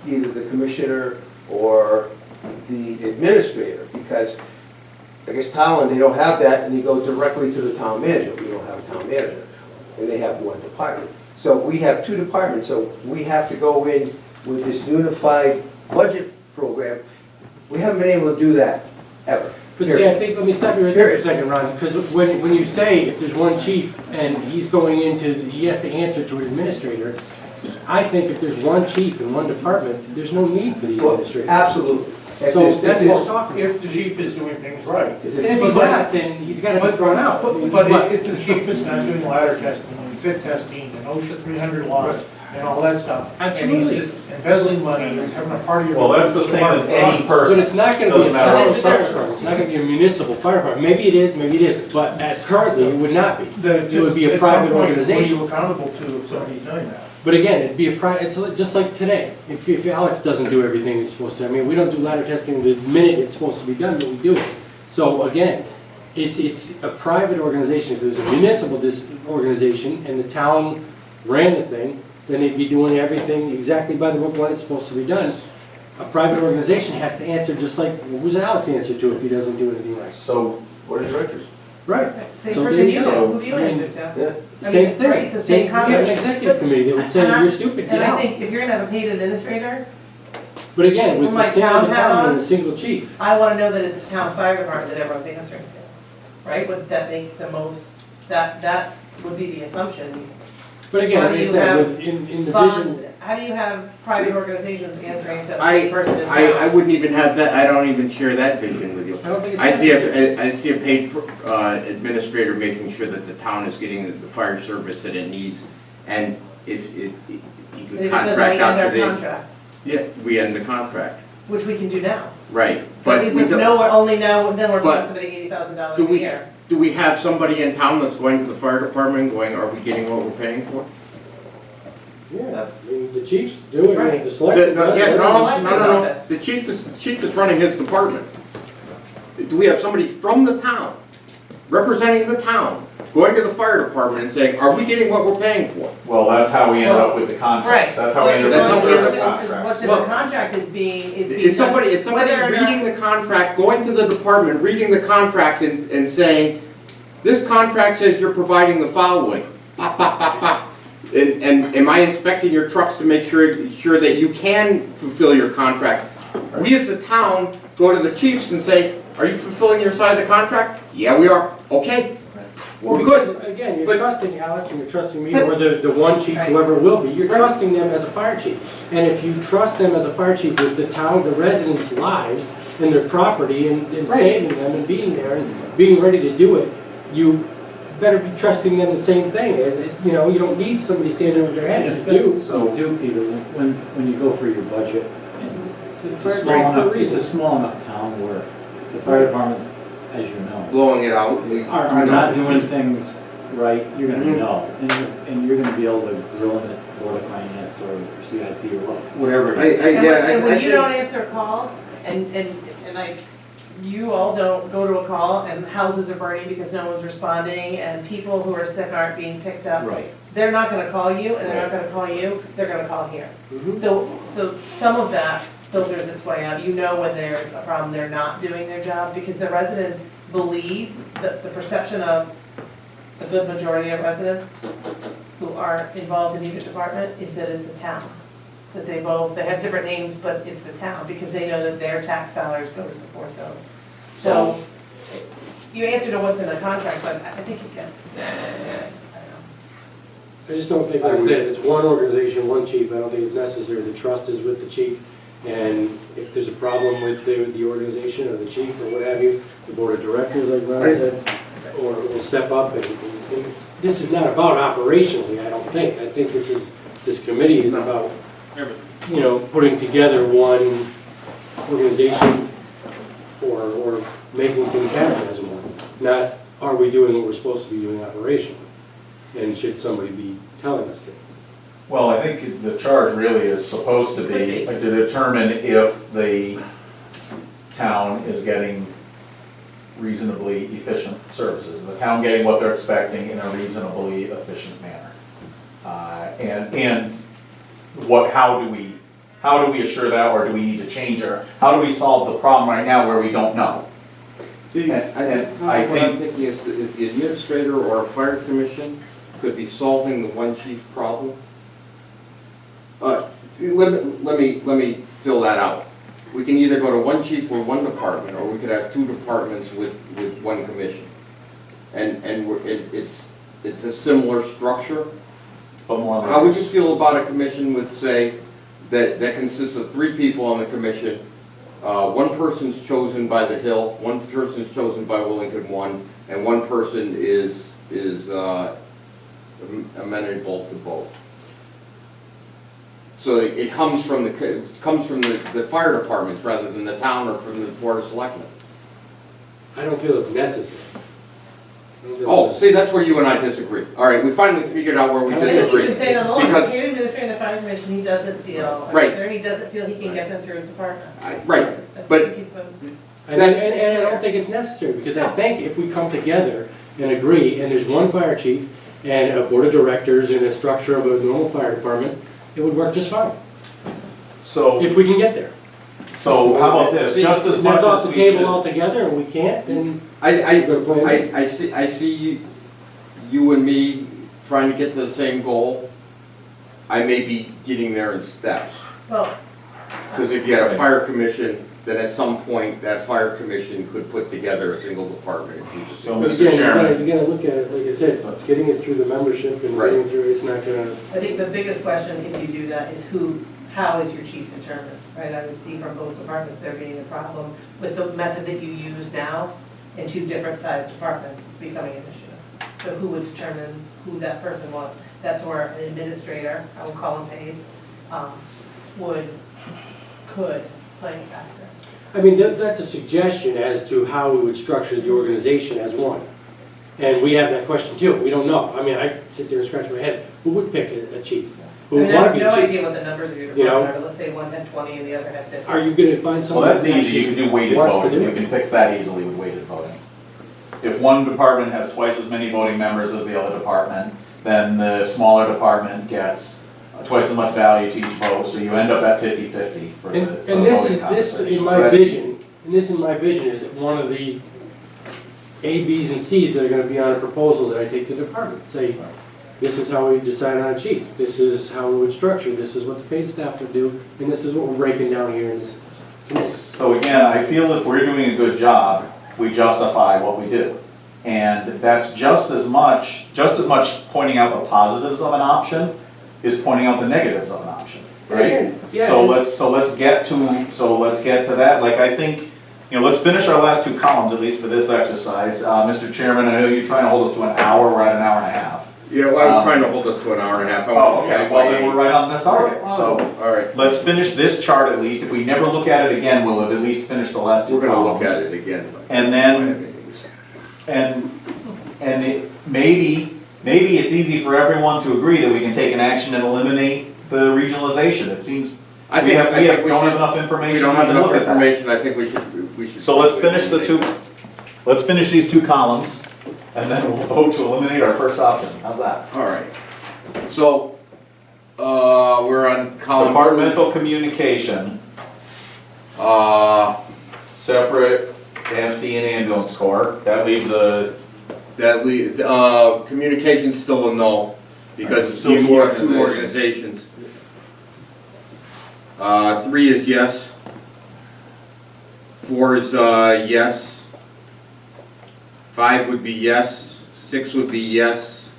either the commissioner or the administrator, because I guess Tallinn, they don't have that, and they go directly to the town manager. We don't have a town manager, and they have one department. So we have two departments, so we have to go in with this unified budget program. We haven't been able to do that ever. But see, I think, let me stop you right there for a second, Ron, because when you say if there's one chief and he's going into, he has to answer to an administrator, I think if there's one chief in one department, there's no need for the Well, administrator. absolutely. If So there's- if that's there's- what we're talking about. If the chief is doing things right. if And there's- if he's not, then he's gotta be thrown out. But if the chief is not doing ladder testing and fit testing and OSHA 300 laws and all that stuff. Absolutely. And he's embezzling money and having a party. Well, that's the same with any person. But it's not gonna be a Doesn't matter town what fire the department, it's not gonna be a municipal fire department. Maybe it is, maybe it isn't, but currently it would not be. It would be a private organization. Are you accountable to if somebody's doing that? But again, it'd be a it's just like today. If Alex doesn't do everything he's supposed to, I mean, we don't do ladder testing the minute it's supposed to be done, but we do it. So again, it's a private organization. If it was a municipal organization and the town ran the thing, then they'd be doing everything exactly by the book when it's supposed to be done. A private organization has to answer just like, who's Alex answer to if he doesn't do anything right? So, what are directors? Right. Same So person there you you know, go. who do you I mean, answer to? Yeah. I mean, Same thing. right, it's the same You have concept. an executive committee that would say, And I- you're stupid, get And I out. think if you're gonna have a paid administrator, But again, with Put the my single town hat department and on. a single chief. I wanna know that it's a town fire department that everyone's answering to, right? Would that make the most, that's, would be the assumption. But again, How like do I you said, have in the Fund, vision, how do you have private organizations answering to a I, paid person in I town? wouldn't even have that, I don't even share that vision with you. I don't think it's I see necessary. I see a paid administrator making sure that the town is getting the fire service that it needs. And if you And could if it doesn't, we contract end out our to the, contract, yeah, we end the contract, which we can do now. right. But But if we there's don't, no, only now, then we're But paying somebody $80,000 do a we, year. do we have somebody in town that's going to the fire department going, are we getting what we're paying for? yeah, I mean, the chiefs do it, Right. and the selectmen. No, does yeah, it. no, the chief is running his department. Do we have somebody from the town, representing the town, going to the fire department and saying, are we getting what we're paying for? Well, that's how we end up with the Right. contracts. That's how we end That's up how with we the end service up- contracts. What's in Well, the contract is being Is somebody done. Whether or not- reading the contract, going to the department, reading the contract and saying, this contract says you're providing the following, pop, pop, pop, pop. And am I inspecting your trucks to make sure that you can fulfill your contract? We as a town go to the chiefs and say, are you fulfilling your side of the contract? Yeah, we are. Okay, Well, we're good. because, again, you're But- trusting Alex and you're trusting me, or the one chief, Right. whoever it will be, you're trusting them as a fire chief. And if you trust them as a fire chief with the town, the residents' lives and their property and Right. saving them and being there and being ready to do it, you better be trusting them the same thing. You know, you don't need somebody standing with their hand to do. So, do, Peter, when you go for your budget, and it's a It's small right for a enough, it's reason. a small enough town where the fire department, as you know, Blowing it out. are not doing things right, you're gonna know. And you're gonna be able to grill in at Board of Finance or CIP or wherever it is. And when you think- don't answer a call, and you all don't go to a call, and houses are burning because no one's responding, and people who are sick aren't being picked up, Right. they're not gonna call you, and they're not gonna call you, they're gonna call here. Mhm. So some of that filters its way out. You know when there's a problem, they're not doing their job, because the residents believe that the perception of a good majority of residents who are involved in either department is that it's the town. That they have different names, but it's the town, because they know that their tax dollars go to support those. So, you answer to what's in the contract, but I think it gets, I don't know. I just don't think, like I said, if it's one organization, one chief, I don't think it's necessary. The trust is with the chief. And if there's a problem with the organization or the chief or what have you, the board of directors, like Ron said, or will step up. And this is not about operationally, I don't think. I think this committee is about, you know, putting together one organization or making things happen as one. Not are we doing what we're supposed to be doing operationally? And should somebody be telling us to? Well, I think the charge really is supposed to be to determine if the town is getting reasonably efficient services. The town getting what they're expecting in a reasonably efficient manner. And how do we assure that, or do we need to change it? How do we solve the problem right now where we don't know? See, And I I what I'm think, thinking is the administrator or a fire commission could be solving the one chief problem. Let me fill that out. We can either go to one chief or one department, or we could have two departments with one commission. And it's a similar structure. but more How would you feel about a commission with, say, that consists of 3 people on the commission? One person's chosen by the Hill, one person's chosen by Willington 1, and one person is amenable to both. So it comes from the fire departments rather than the town or from the Board of Selectmen. I don't feel it's necessary. Oh, see, that's where you and I disagree. All right, we finally figured out where we I think you disagree. can say on the line, Because- if you're administrating the fire commission, he doesn't feel, Right. or he doesn't feel he can get them through his department. Right, That's but- what he's been- And I don't think it's necessary, because I think if we come together and agree, and there's one fire chief and a board of directors and a structure of a normal fire department, it would work just fine, so, if we can get there. so how about this, just as If much that's off as the we table should. altogether and we can't, then I we've got a plan. I see you and me trying to get to the same goal. I may be getting there in steps. Well, Because if you had a fire commission, then at some point, that fire commission could put together a single department. So, But Mr. again, Chairman, you gotta look at it, like I said, getting it through the membership and Right. getting through, it's not gonna, I think the biggest question, if you do that, is how is your chief determined, right? I would see from both departments there being a problem with the method that you use now in 2 different sized departments becoming an issue. So who would determine who that person was? That's where an administrator, I would call him paid, could play a factor. I mean, that's a suggestion as to how we would structure the organization as one. And we have that question too, we don't know. I mean, I sit there and scratch my head, who would pick a chief? Who I would mean, I wanna have be no a chief? idea what the numbers of your You know? department are, but let's say one had 20 and the other had 50. Are you gonna find well, someone that's that easy, you can do weighted wants to voting, do you it? can fix that easily with weighted voting. If one department has twice as many voting members as the other department, then the smaller department gets twice as much value to each vote, so you end up at 50-50 for the And for the and this voting is, this compensation. in So my that's vision, and this in my vision is one of the A, Bs, and Cs that are gonna be on a proposal that I take to the department. Say, this is how we decide on a chief, this is how we would structure, this is what the paid staff would do, and this is what we're breaking down here in this committee. So again, I feel if we're doing a good job, we justify what we do. And that's just as much pointing out the positives of an option is pointing out the negatives of an option, right? Yeah. So let's get to that, like I think, let's finish our last 2 columns, at least for this exercise. Mr. Chairman, I know you're trying to hold us to an hour, we're at an hour and a half. Yeah, well, I was trying to hold us to an hour and a half. Oh, okay, well then we're right on the target, so All right, let's finish this chart at least. If we never look at it again, we'll have at least finished the last 2 we're columns. gonna look at it again. but- And then- And maybe it's easy for everyone to agree that we can take an action and eliminate the regionalization. It seems I we think, don't I think have enough information. We don't to have even enough look at that. information, I think we should. So let's finish let's finish these 2 columns, and then we'll vote to eliminate our first option. How's that? All right, so, we're on column 2. Departmental communication, separate FD and ambulance corps. That leaves Communication's still a no, because It's still you have 2 two organizations. 3 is yes. 4 is yes. 5 would be yes. 6 would be yes.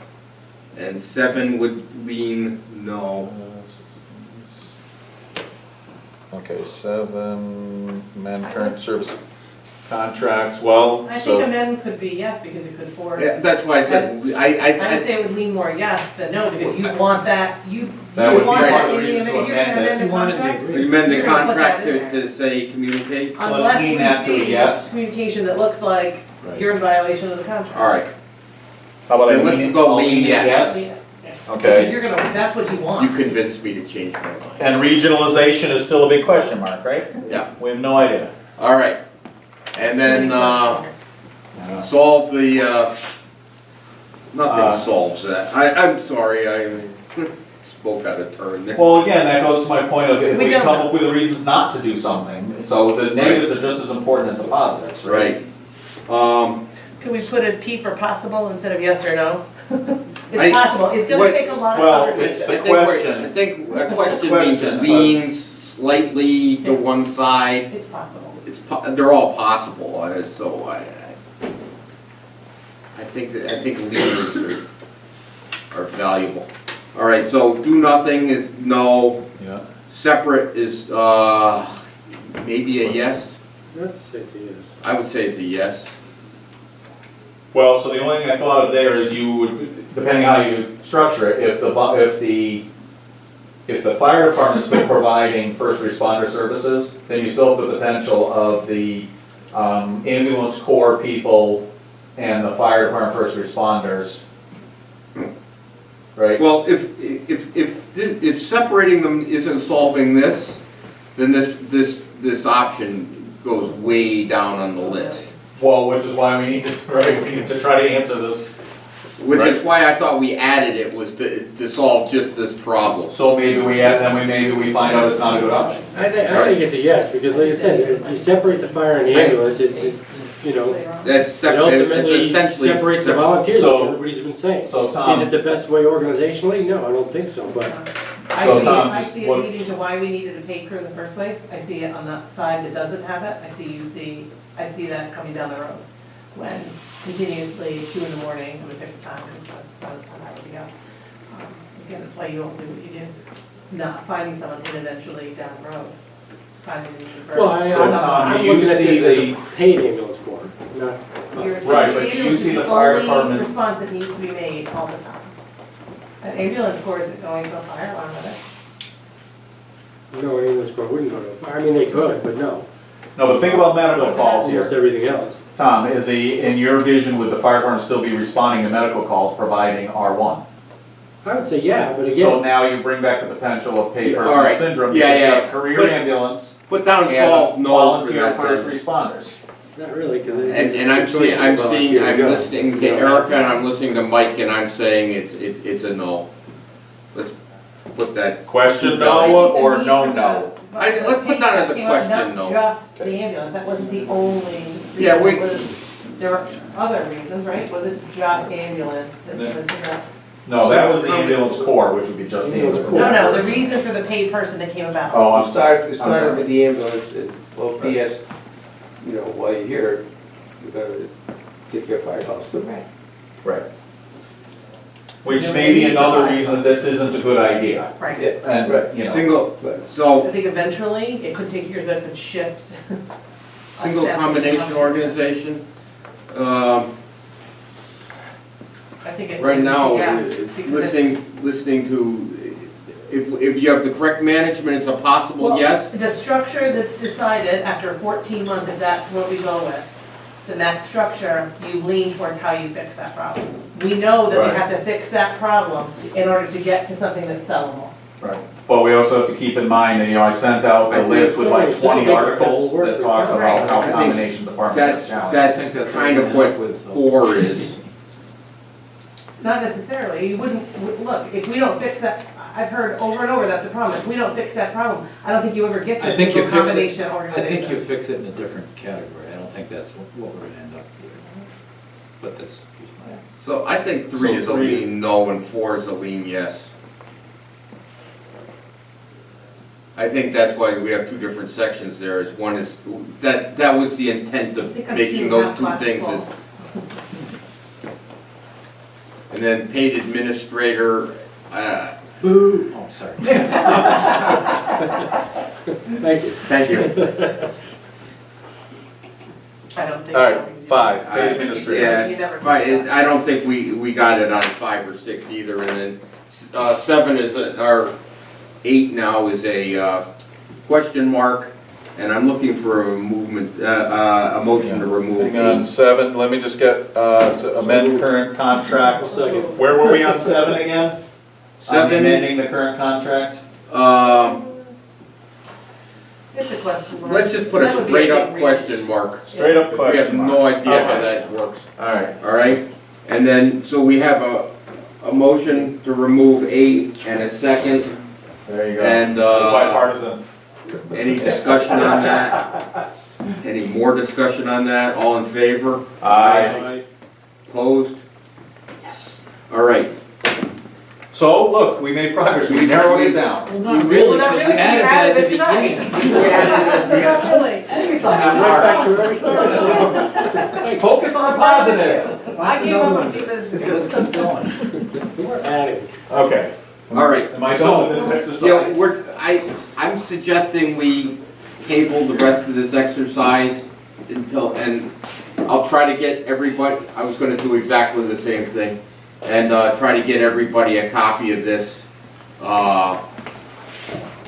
And 7 would lean no. Okay, 7, men current service contracts, well, I think so, amend could be yes, because it could force. Yeah, that's why I said, I would say it would lean more yes than no, because you want that, you That would be want part that of the in the, reason to you're gonna amend it. amend the You wanted to contract. agree. amend the You're gonna put that contract in there. to say communicate. So let's Unless lean we that to a see yes. communication that looks like you're in violation of the contract. All right, How about Then let's go lean yes. Yeah. Because Okay, you're gonna, that's what you you want. convinced me to change my mind. and regionalization is still a big question mark, right? Yeah, We have no idea. all right. And then, solve the, nothing solves that. I'm sorry, I spoke out of turn there. Well, again, that goes to my point of if We we don't come know. up with reasons not to do something, so the negatives are just as important as the positives, right? Right. Can we put a P for possible instead of yes or no? I- It's possible, it's gonna what- take a lot of well, conversation. it's the I think we're- question. I think a question means Question, it leans slightly to one side. It's possible. They're all possible, so I think leaners are valuable. All right, so do nothing is no, Yeah. separate is, maybe a yes. Not to say to yes. I would say it's a yes. Well, so the only thing I thought of there is you would, depending how you structure it, if the fire department's still providing first responder services, then you still have the potential of the ambulance corps people and the fire department first responders. Right? Well, if separating them isn't solving this, then this option goes way down on the list. Well, which is why we need to, right, we need to try to answer this. Which is Right. why I thought we added it, was to solve just this problem. So maybe we add, maybe we find out it's not a good option. I think it's a yes, because like I said, if you separate the fire and the ambulance, it's, you know, That's it ultimately it's essentially. separates the volunteers, So- like everybody's been saying. So Is Tom, it the best way organizationally? No, I don't think so, but So, Tom, I see it what- leading to why we needed a paid crew in the first place. I see it on the side that doesn't have it. I see that coming down the road. When continuously, 2 in the morning, I'm gonna pick a time, because that's not the time I would go. Again, that's why you don't do what you do. Not finding someone and eventually down the road, finding the need for. well, So, Tom, I'm do you looking at this see as the- a paid ambulance corps, not. You're Right, but do you see the fire only department- response that needs to be made all the time. An ambulance corps isn't going to a fire alarm with it. No, an ambulance corps wouldn't go to a fire. I mean, they could, but no. no, but think about medical calls Almost here. everything else. Tom, in your vision, would the fire department still be responding to medical calls providing R1? I would say yeah, but So again, now you bring back the potential of paid All personal right. syndrome, Yeah, because you yeah. have career But- ambulance Put down and solve no for volunteer that. first then. responders. not really, because. And I'm listening to Erica and I'm listening to Mike and I'm saying it's a no. Let's put that. Question No. no or no, no? Let's put that as a question, no. Not just the ambulance, that wasn't the only. Yeah, reason. we- It was- There were other reasons, right? Was it just ambulance? that Yeah. led to that? No, that was the ambulance corps, which would be just the ambulance corps. No, no, the reason for the paid person that came about. Oh, I'm sorry. It I'm started sorry. with the ambulance, well, PS, you know, while you're here, you gotta get your fire calls too. Right. Right. Which may be another reason this isn't a good idea. Right. And, Right. you know, Single, I so, think eventually, it could take years, that could shift. single combination organization, I think it. right now, yeah, it's because it- listening to, if you have the correct management, it's a possible Well, yes. The structure that's decided after 14 months, if that's what we go with, then that structure, you lean towards how you fix that problem. We know that Right. we have to fix that problem in order to get to something that's sellable. right. But we also have to keep in mind, and, you know, I sent out I the think- list with like 20 think articles that will work that for talks town. about how I think combination departments That's, are challenged. that's kind of what 4 is. Not necessarily, you wouldn't, look, if we don't fix that, I've heard over and over, that's a problem. If we don't fix that problem, I don't think you ever get to I a think you single fix it, combination I organization. think you fix it in a different category. I don't think that's what we're gonna end up with. But that's just my. So I think 3 So is a 3 lean no and 4 is a lean yes. I think that's why we have 2 different sections there, is one is, that was the intent I of think I'm making seeing those half 2 things class is. And then paid administrator, Boo. Oh, sorry. Thank you. thank you. I don't think. All right, so. 5, paid administrator. Yeah, You never right, fix that. I don't think we got it on 5 or 6 either, and then 7 is, or 8 now is a question mark. and I'm looking for a movement, a motion to remove Hang on, 8. 7, let me just get, amend current contract. Second. Where were we on 7 again? On 7, amending the current contract? It's a question mark. let's just put a That would be straight big up reach. question mark. Straight up We question have mark. no idea how Okay. that works, All right, all right? And then, so we have a motion to remove 8 and a second. there you go. And, It's bipartisan. Any discussion on that? Any more discussion on that? All in favor? Aye. Opposed? Yes. All right. So, look, we made progress, we narrowed it down. Well, not really, Well, not because really, we 'cause you added that added at it the tonight. beginning. So not really. Right back to where we started. Focus on positives. I gave up a few minutes ago. Let's keep going. We're adding. Okay. All right. Am I done with this exercise? I'm suggesting we table the rest of this exercise until, and I'll try to get everybody, I was gonna do exactly the same thing, and try to get everybody a copy of this.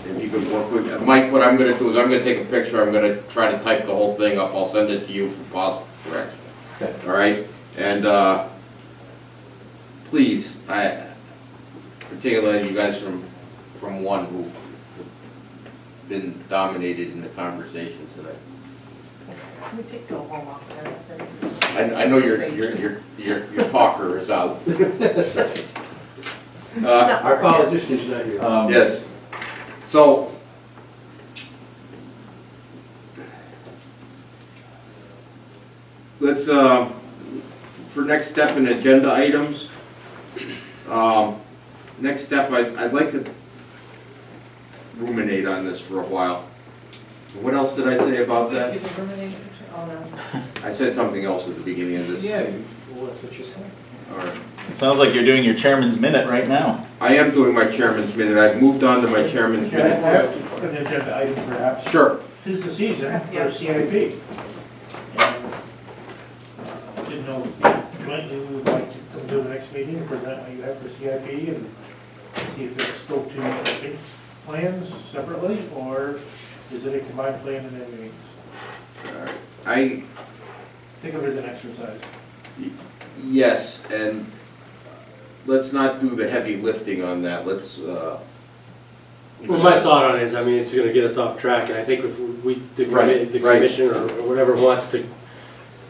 If you could work with, Mike, what I'm gonna do is I'm gonna take a picture, I'm gonna try to type the whole thing up, I'll send it to you for possible correction. Okay. All right, and please, particularly you guys from one who have been dominated in the conversation tonight. We take go home off there, that's it. I know your talker is out. Our politician's not here. Yes, so. Let's, for next step in agenda items, next step, I'd like to ruminate on this for a while. What else did I say about that? People ruminating, oh no. I said something else at the beginning of this. Yeah, well, that's what you're saying. All right. It sounds like you're doing your chairman's minute right now. I am doing my chairman's minute. I've moved on to my chairman's Can I minute. have an agenda item perhaps? Sure. Tis the season Yes, for yes. CIP. And didn't know if jointly we would like to come to the next meeting and present what you have for CIP and see if it's still two distinct plans separately, or is it a combined plan and then meetings? I, Think of it as an exercise. yes, and let's not do the heavy lifting on that. Let's, Well, my thought on it is, I mean, it's gonna get us off track, and I think if we, the Right, commission or whatever wants to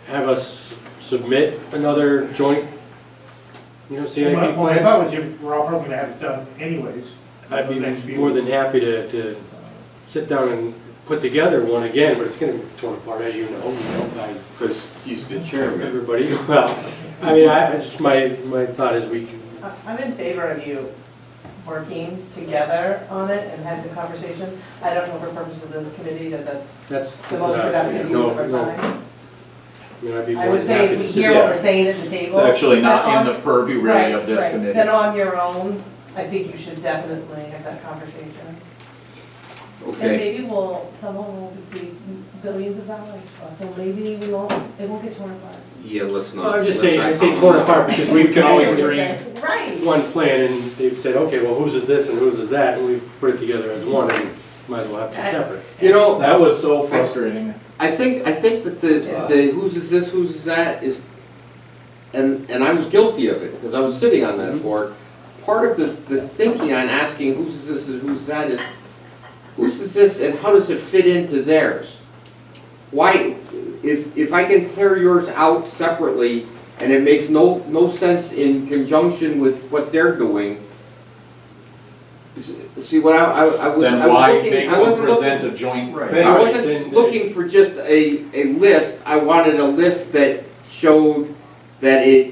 have us submit another joint, you know, CIP Well, my plan, thought was we're all probably gonna have it done anyways. I'd be in the next few more than weeks. happy to sit down and put together one again, but it's gonna be torn apart, as you know, by because he's the chairman. everybody. Well, I mean, just my thought is we can, I'm in favor of you working together on it and having a conversation. I don't know for purposes of this committee that's that's the what most I was productive saying. use No, of our no, time. I mean, I'd be I more would than say happy we to sit hear what down. we're saying at the It's table. actually not Then in the purview really of this committee. Then on your own, I think you should definitely have that conversation. And Okay, maybe someone will be billions of dollars, so maybe it won't get torn apart. yeah, let's not. Well, I'm just let's saying, not I say count torn on that. apart because we can always committed dream. Right. one plan and they've said, okay, well, whose is this and whose is that, and we put it together as one and might as well have two separate. You know, That was so frustrating. I think that the whose is this, whose is that is, and I was guilty of it, because I was sitting on that board. Part of the thinking on asking whose is this and who's that is, whose is this and how does it fit into theirs? Why, if I can tear yours out separately and it makes no sense in conjunction with what they're doing, see what I was Then I was why looking, make I them wasn't looking. present a joint Right. thing? I Then- wasn't looking for just a list, I wanted a list that showed that it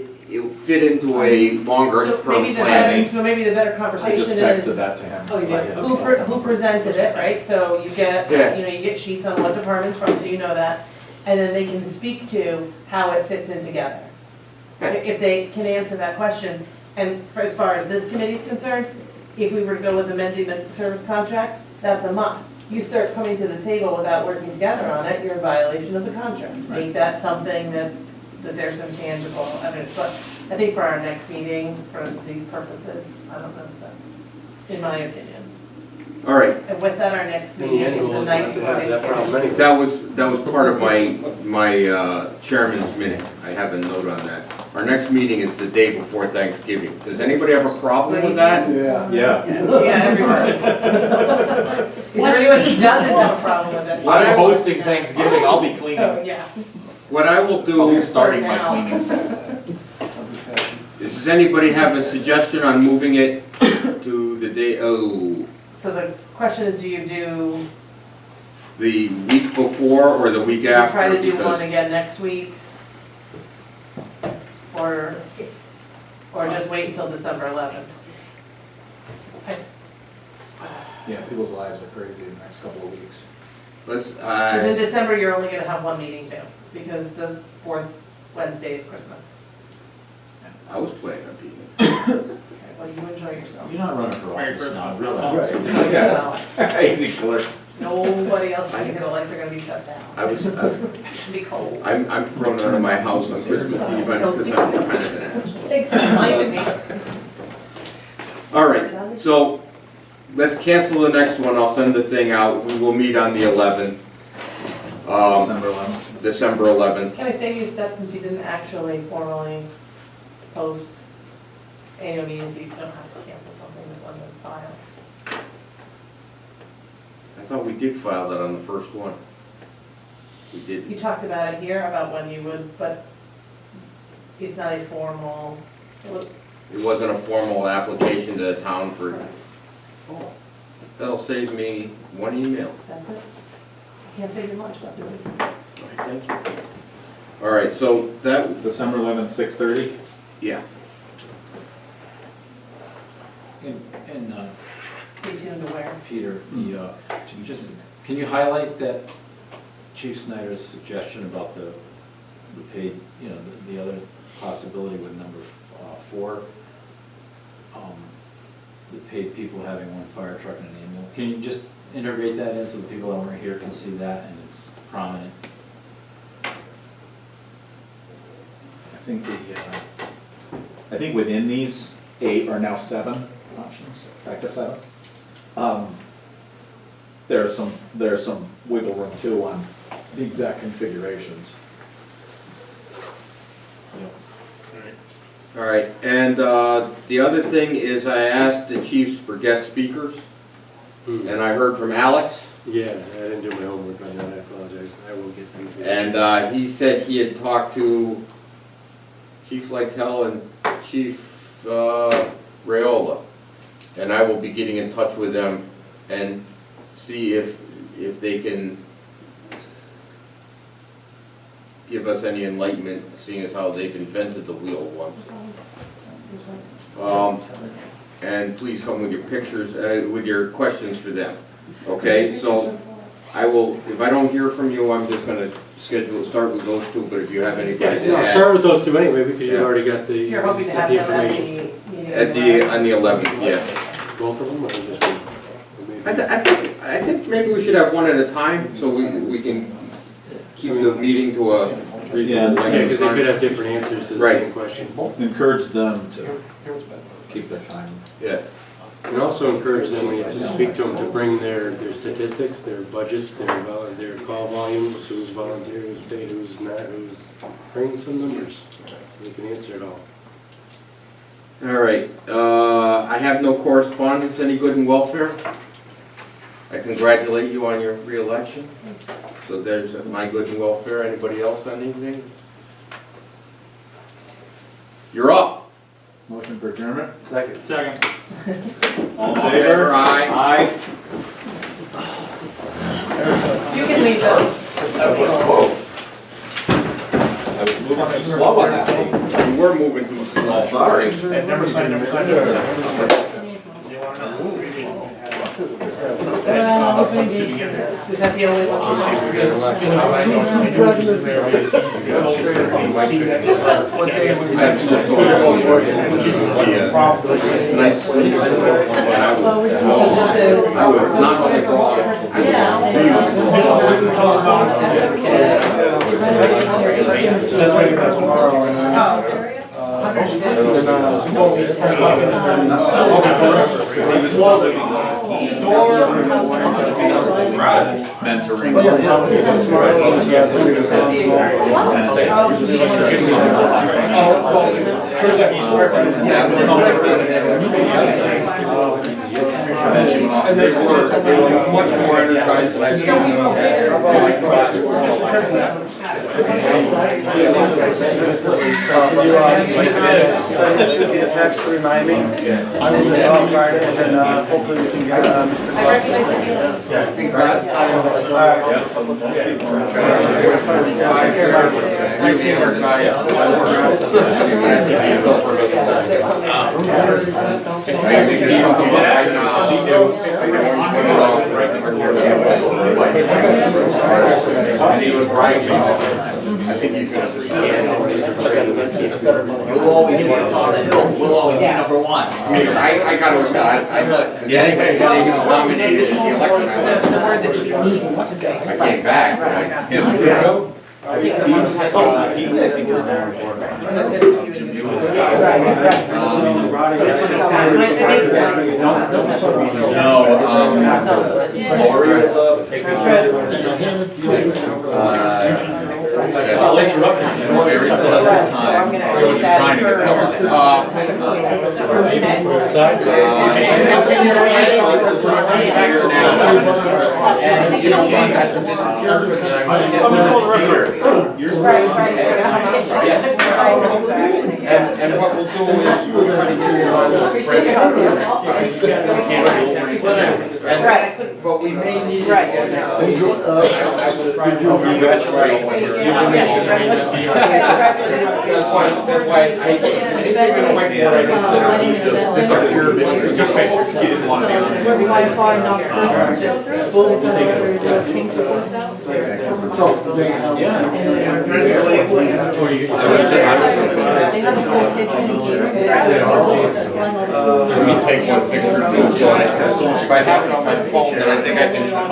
fit into a longer So term maybe the plan. better, so maybe the better I conversation just is. texted that to him. Oh, you did? Who presented it, right? So you get, Yeah. you get sheets on what department's from, so you know that. And then they can speak to how it fits in together. If they can answer that question. And as far as this committee's concerned, if we were to go with amending the service contract, that's a must. You start coming to the table without working together on it, you're in violation of the contract. Make that something that there's some tangible evidence. But I think for our next meeting, for these purposes, I don't know if that's, in my opinion. All right, And with that, our next And meeting the is end the goal is night not to before have that problem Thanksgiving. anyway. that was part of my chairman's minute. I have a note on that. Our next meeting is the day before Thanksgiving. Does anybody have a problem with that? Yeah. Yeah. Yeah, everybody. Is there anyone who doesn't have a problem with it? I'm hosting Thanksgiving, I'll be So, cleaning. yeah. What I will I'll do, be starting my Now. cleaning. does anybody have a suggestion on moving it to the day, So the question is, do you do, the week before or the week do you after? try to do Because- one again next week? Or just wait until December 11th? Yeah, people's lives are crazy in the next couple of weeks. Let's, Because in December, you're only gonna have one meeting too, because the fourth Wednesday is Christmas. I was planning on being it. Okay, well, you enjoy yourself. You're not running for Merry office now, Christmas. really. Yeah. Easy killer. Nobody else is gonna like, they're gonna be shut down. It's It'll be cold. I'm thrown out of my house on Christmas Eve because I'm kind of an asshole. Thanks for reminding me. All right, so let's cancel the next one. I'll send the thing out. We will meet on the 11th. December 11th. December 11th. Can I take a step, since you didn't actually formally post annual meetings, you don't have to cancel something that's on the file? I thought we did file that on the first one. We You did. talked about it here, about when you would, but it's not a formal, It wasn't a formal application to the town for, that'll save me one email. that's it. Can't say too much about doing it. All right, thank you. All right, so that, December 11th, 6:30? yeah. And Stay tuned to where. Peter, can you highlight that Chief Snyder's suggestion about the paid, the other possibility with number 4? The paid people having one fire truck and an ambulance. Can you just integrate that in so the people that aren't here can see that and it's prominent? I think within these 8 are now 7 options, back to 7. There's some wiggle room too on the exact configurations. All right, and the other thing is I asked the chiefs for guest speakers, and I heard from Alex, Yeah, I didn't do my homework on that, I apologize. I will get them to you. and he said he had talked to Chief Lytell and Chief Rayola, and I will be getting in touch with them and see if they can give us any enlightenment, seeing as how they've invented the wheel once. And please come with your pictures, with your questions for them. Okay, so I will, if I don't hear from you, I'm just gonna start with those two, but if you have anybody Yeah, to no, add. start with those two anyway, because you've Yeah. already got the, If you're hoping to have the them at the information. meeting. On the 11th, yeah. Both of them, or just one? I think maybe we should have one at a time, so we can keep the meeting to a reasonable Yeah, length because of they could time. have different answers to the Right. same question. Encourage them to keep their time. Yeah, And also encourage them, when you to speak to them, to bring their statistics, their budgets, their call volumes, who's volunteer, who's paid, who's not, bring some numbers, so they can answer it all. all right. I have no correspondence, any good in welfare? I congratulate you on your reelection. So there's my good in welfare. Anybody else on anything? You're up. Motion for adjournment? Second. Second. All in All in favor? Aye. Aye. You can leave them. I was moving too slow on that one. You were moving too slow. Sorry. Never signed, never signed. You want to know? Is that the only one? I'm so sorry. Nice sleep. And I was not only wrong, That's why that's tomorrow. Oh, He was still living. mentoring. That was something And they were much more energized than I've seen them like the last Shoot me a text to remind me. I will be off guard and hopefully we can get Mr. Clark. I think last time, really energized. And he was right. I think he's going to stand on Mr. We'll always be number one. I mean, I gotta admit, I getting nominated in the election, I came back. I think it's now Lori is up. I'll interrupt you. Mary still has some time. I was just trying to get that And you don't want that to disappear because I'm going to get Yes. And what we'll do is we'll try to get you on but we may need to get now. I would try to congratulate you. That's why I think in a whiteboard I consider just disappear. You didn't want to be on it. Let me take one picture. If I have it on my phone, then I think I can. I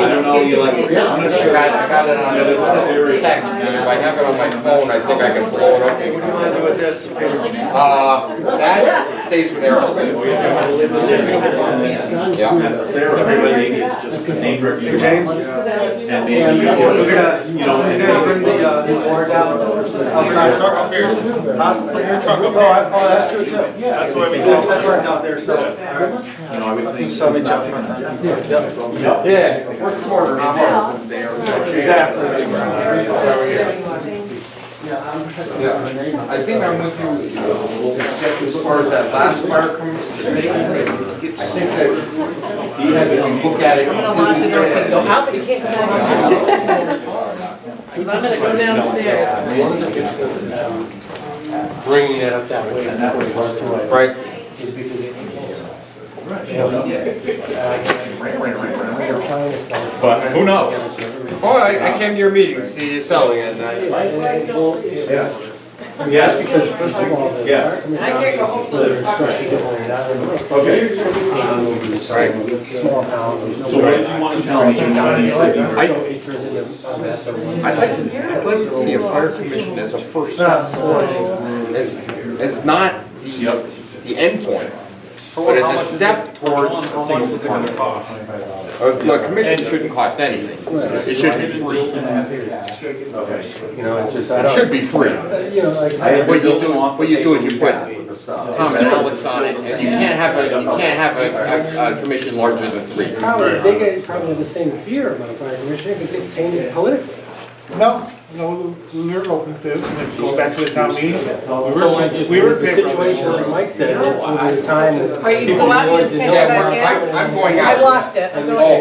don't know, you like, I'm not sure. I got it on text, and if I have it on my phone, I think I can blow it up. What do you want to do with this? That stays with Aerospace. Yeah. everybody is just the name review. James? And maybe, You guys bring the board down outside? Truck up here. Huh? Oh, that's true too. That's why we Yeah, 'cause I worked out there, so. you know, I would think. So me jump front then. Yeah, first quarter, not hard. Exactly. Yeah, I think I'm with you as far as that last fire comes. I think that you have to look at it. How many can't come out? I'm gonna go downstairs. Bringing it up that way. Right. Is because it But who knows? Oh, I came to your meeting to see you selling it, and Yes. Because first of all, the Yes. fire commission officers are instructed differently, not Okay. Right. small town. So what did you want to tell me? I'd like to see a fire commission as a first step. It's not the end point, but it's a step towards. A commission shouldn't cost anything. It should be free. You know, it's just, I It don't. should be free. You know, like. What you do is you put Tom and Alex on it, and you can't have a commission larger than 3. Probably, they get probably the same fear about a fire commission if it gets tainted politically. No, we were open to, and then go back to the town meeting. So like, if We were the in favor of situation it. like Mike said, over the time. Or you can go out and pick it Yeah, back in. I'm going I out. locked it.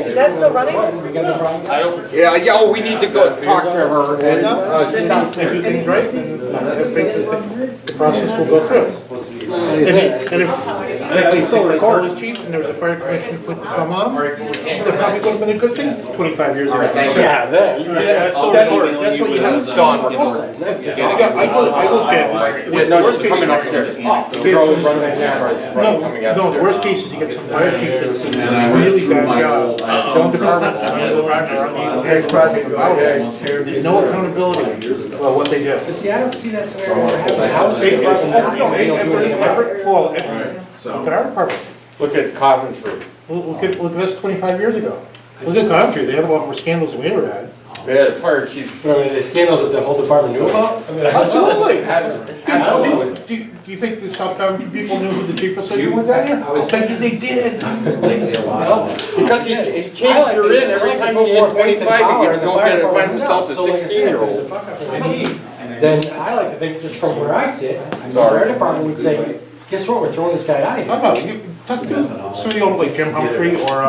Is that still running? We got the problem? Yeah, oh, we need to go talk to her and, If you think it's right, then the process will go through. And if, like they still record as chief and there was a fire commission who put the thumb on them, that probably would have been a good thing 25 years ago. thank you. That's what you have done. I looked at. Yeah, no, she's coming upstairs. The girl who's running the camera is running, coming No, the upstairs. worst case is you get some fire chief that's And I a went really through bad my job. whole, Don't department, there's no accountability for what they do. But see, I don't see that scenario. Well, look at our department. Look at Coventry. Look at us 25 years ago. Look at Coventry, they had a lot more scandals than we ever had. They had a fire chief. I mean, the scandals that the whole department knew about? I mean, I- Absolutely. Absolutely. Do you think the South Coventry people knew who the chief was sitting with down here? I bet you they did. Because he changed your in every time she hit 25, he gets go get it, finds himself a 16-year-old. Then I like to think, just from where I sit, the fire department would say, guess what, we're throwing this guy out of I here. know, you talk to somebody old like Jim Humphrey or,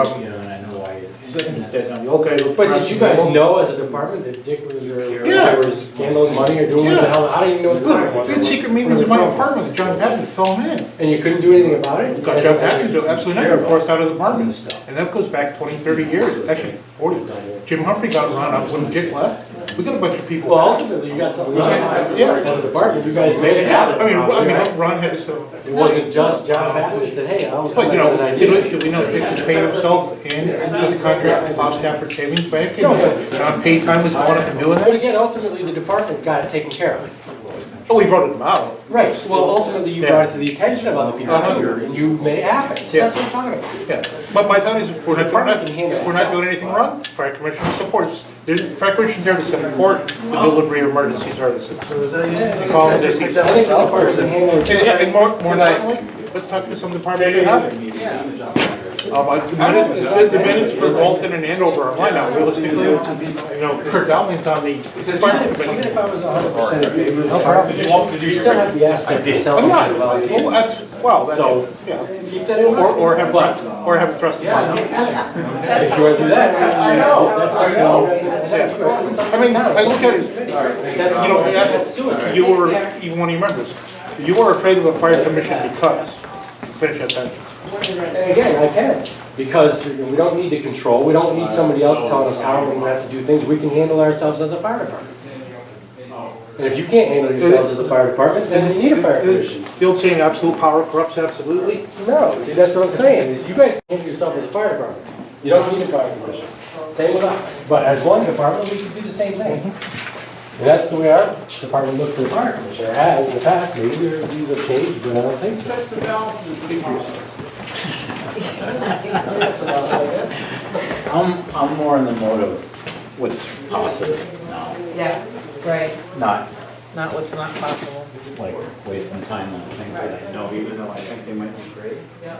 okay. But did you guys know as a department that Dick was, or Yeah. they were handling money or doing what the hell, I didn't even know what the department We had was. secret meetings in my apartment with John Patton to fill him in. And you couldn't do anything about it? Got John Patton to absolutely not, we're forced out of the apartment. And that goes back 20, 30 years, actually 40. Jim Humphrey got run out when Dick left. We got a bunch of people. Well, ultimately, you got something done. Yeah. As a department, you guys made it happen. I mean, Ron had to, It wasn't just John Patton that said, hey, I was. but do we know Dick was paying himself and with the contract with Plow Stafford Savings Bank? And on paid time was going up and doing But that? again, ultimately, the department got it taken care of. Oh, we voted him out. Right, well, ultimately, you brought it to the attention of other people Uh-huh. here, and you made it happen. So that's what I'm talking about. Yeah, but my thought is if we're not, Department can handle if we're not itself. doing anything wrong, fire commission supports. Fire commission's there to support the delivery of emergency services. They call it this. I think the department can handle it. And more importantly, let's talk to some departments that have it. The minutes for Walton and Andover are mine now, we're listening to, Kurt Dowling's on the fire Even committee. if I was 100% in favor of the you still have the aspect of I'm selling. not, well, So- yeah. Keep that in Or mind. have it thrust upon you. If you want to do that, that's, I mean, I look at it, that's you were, even when you remember this, you were afraid of a fire commission because, finish that sentence. And again, I can, because we don't need to control, we don't need somebody else telling us how we're gonna have to do things, we can handle ourselves as a fire department. And if you can't handle yourselves as a fire department, then you need a fire commission. The old saying, absolute power corrupts absolutely. No, see, that's what I'm saying, is you guys can handle yourself as a fire department. You don't need a fire commission. Same with us. But as one department, we can do the same thing. And that's the way our department looks at the fire commissioner, has in the past, maybe these have changed, but I don't think so. I'm more in the mode of what's possible now, Yeah, right. not Not what's not possible. like wasting time on things that I know, even though I think they might be great. Yeah.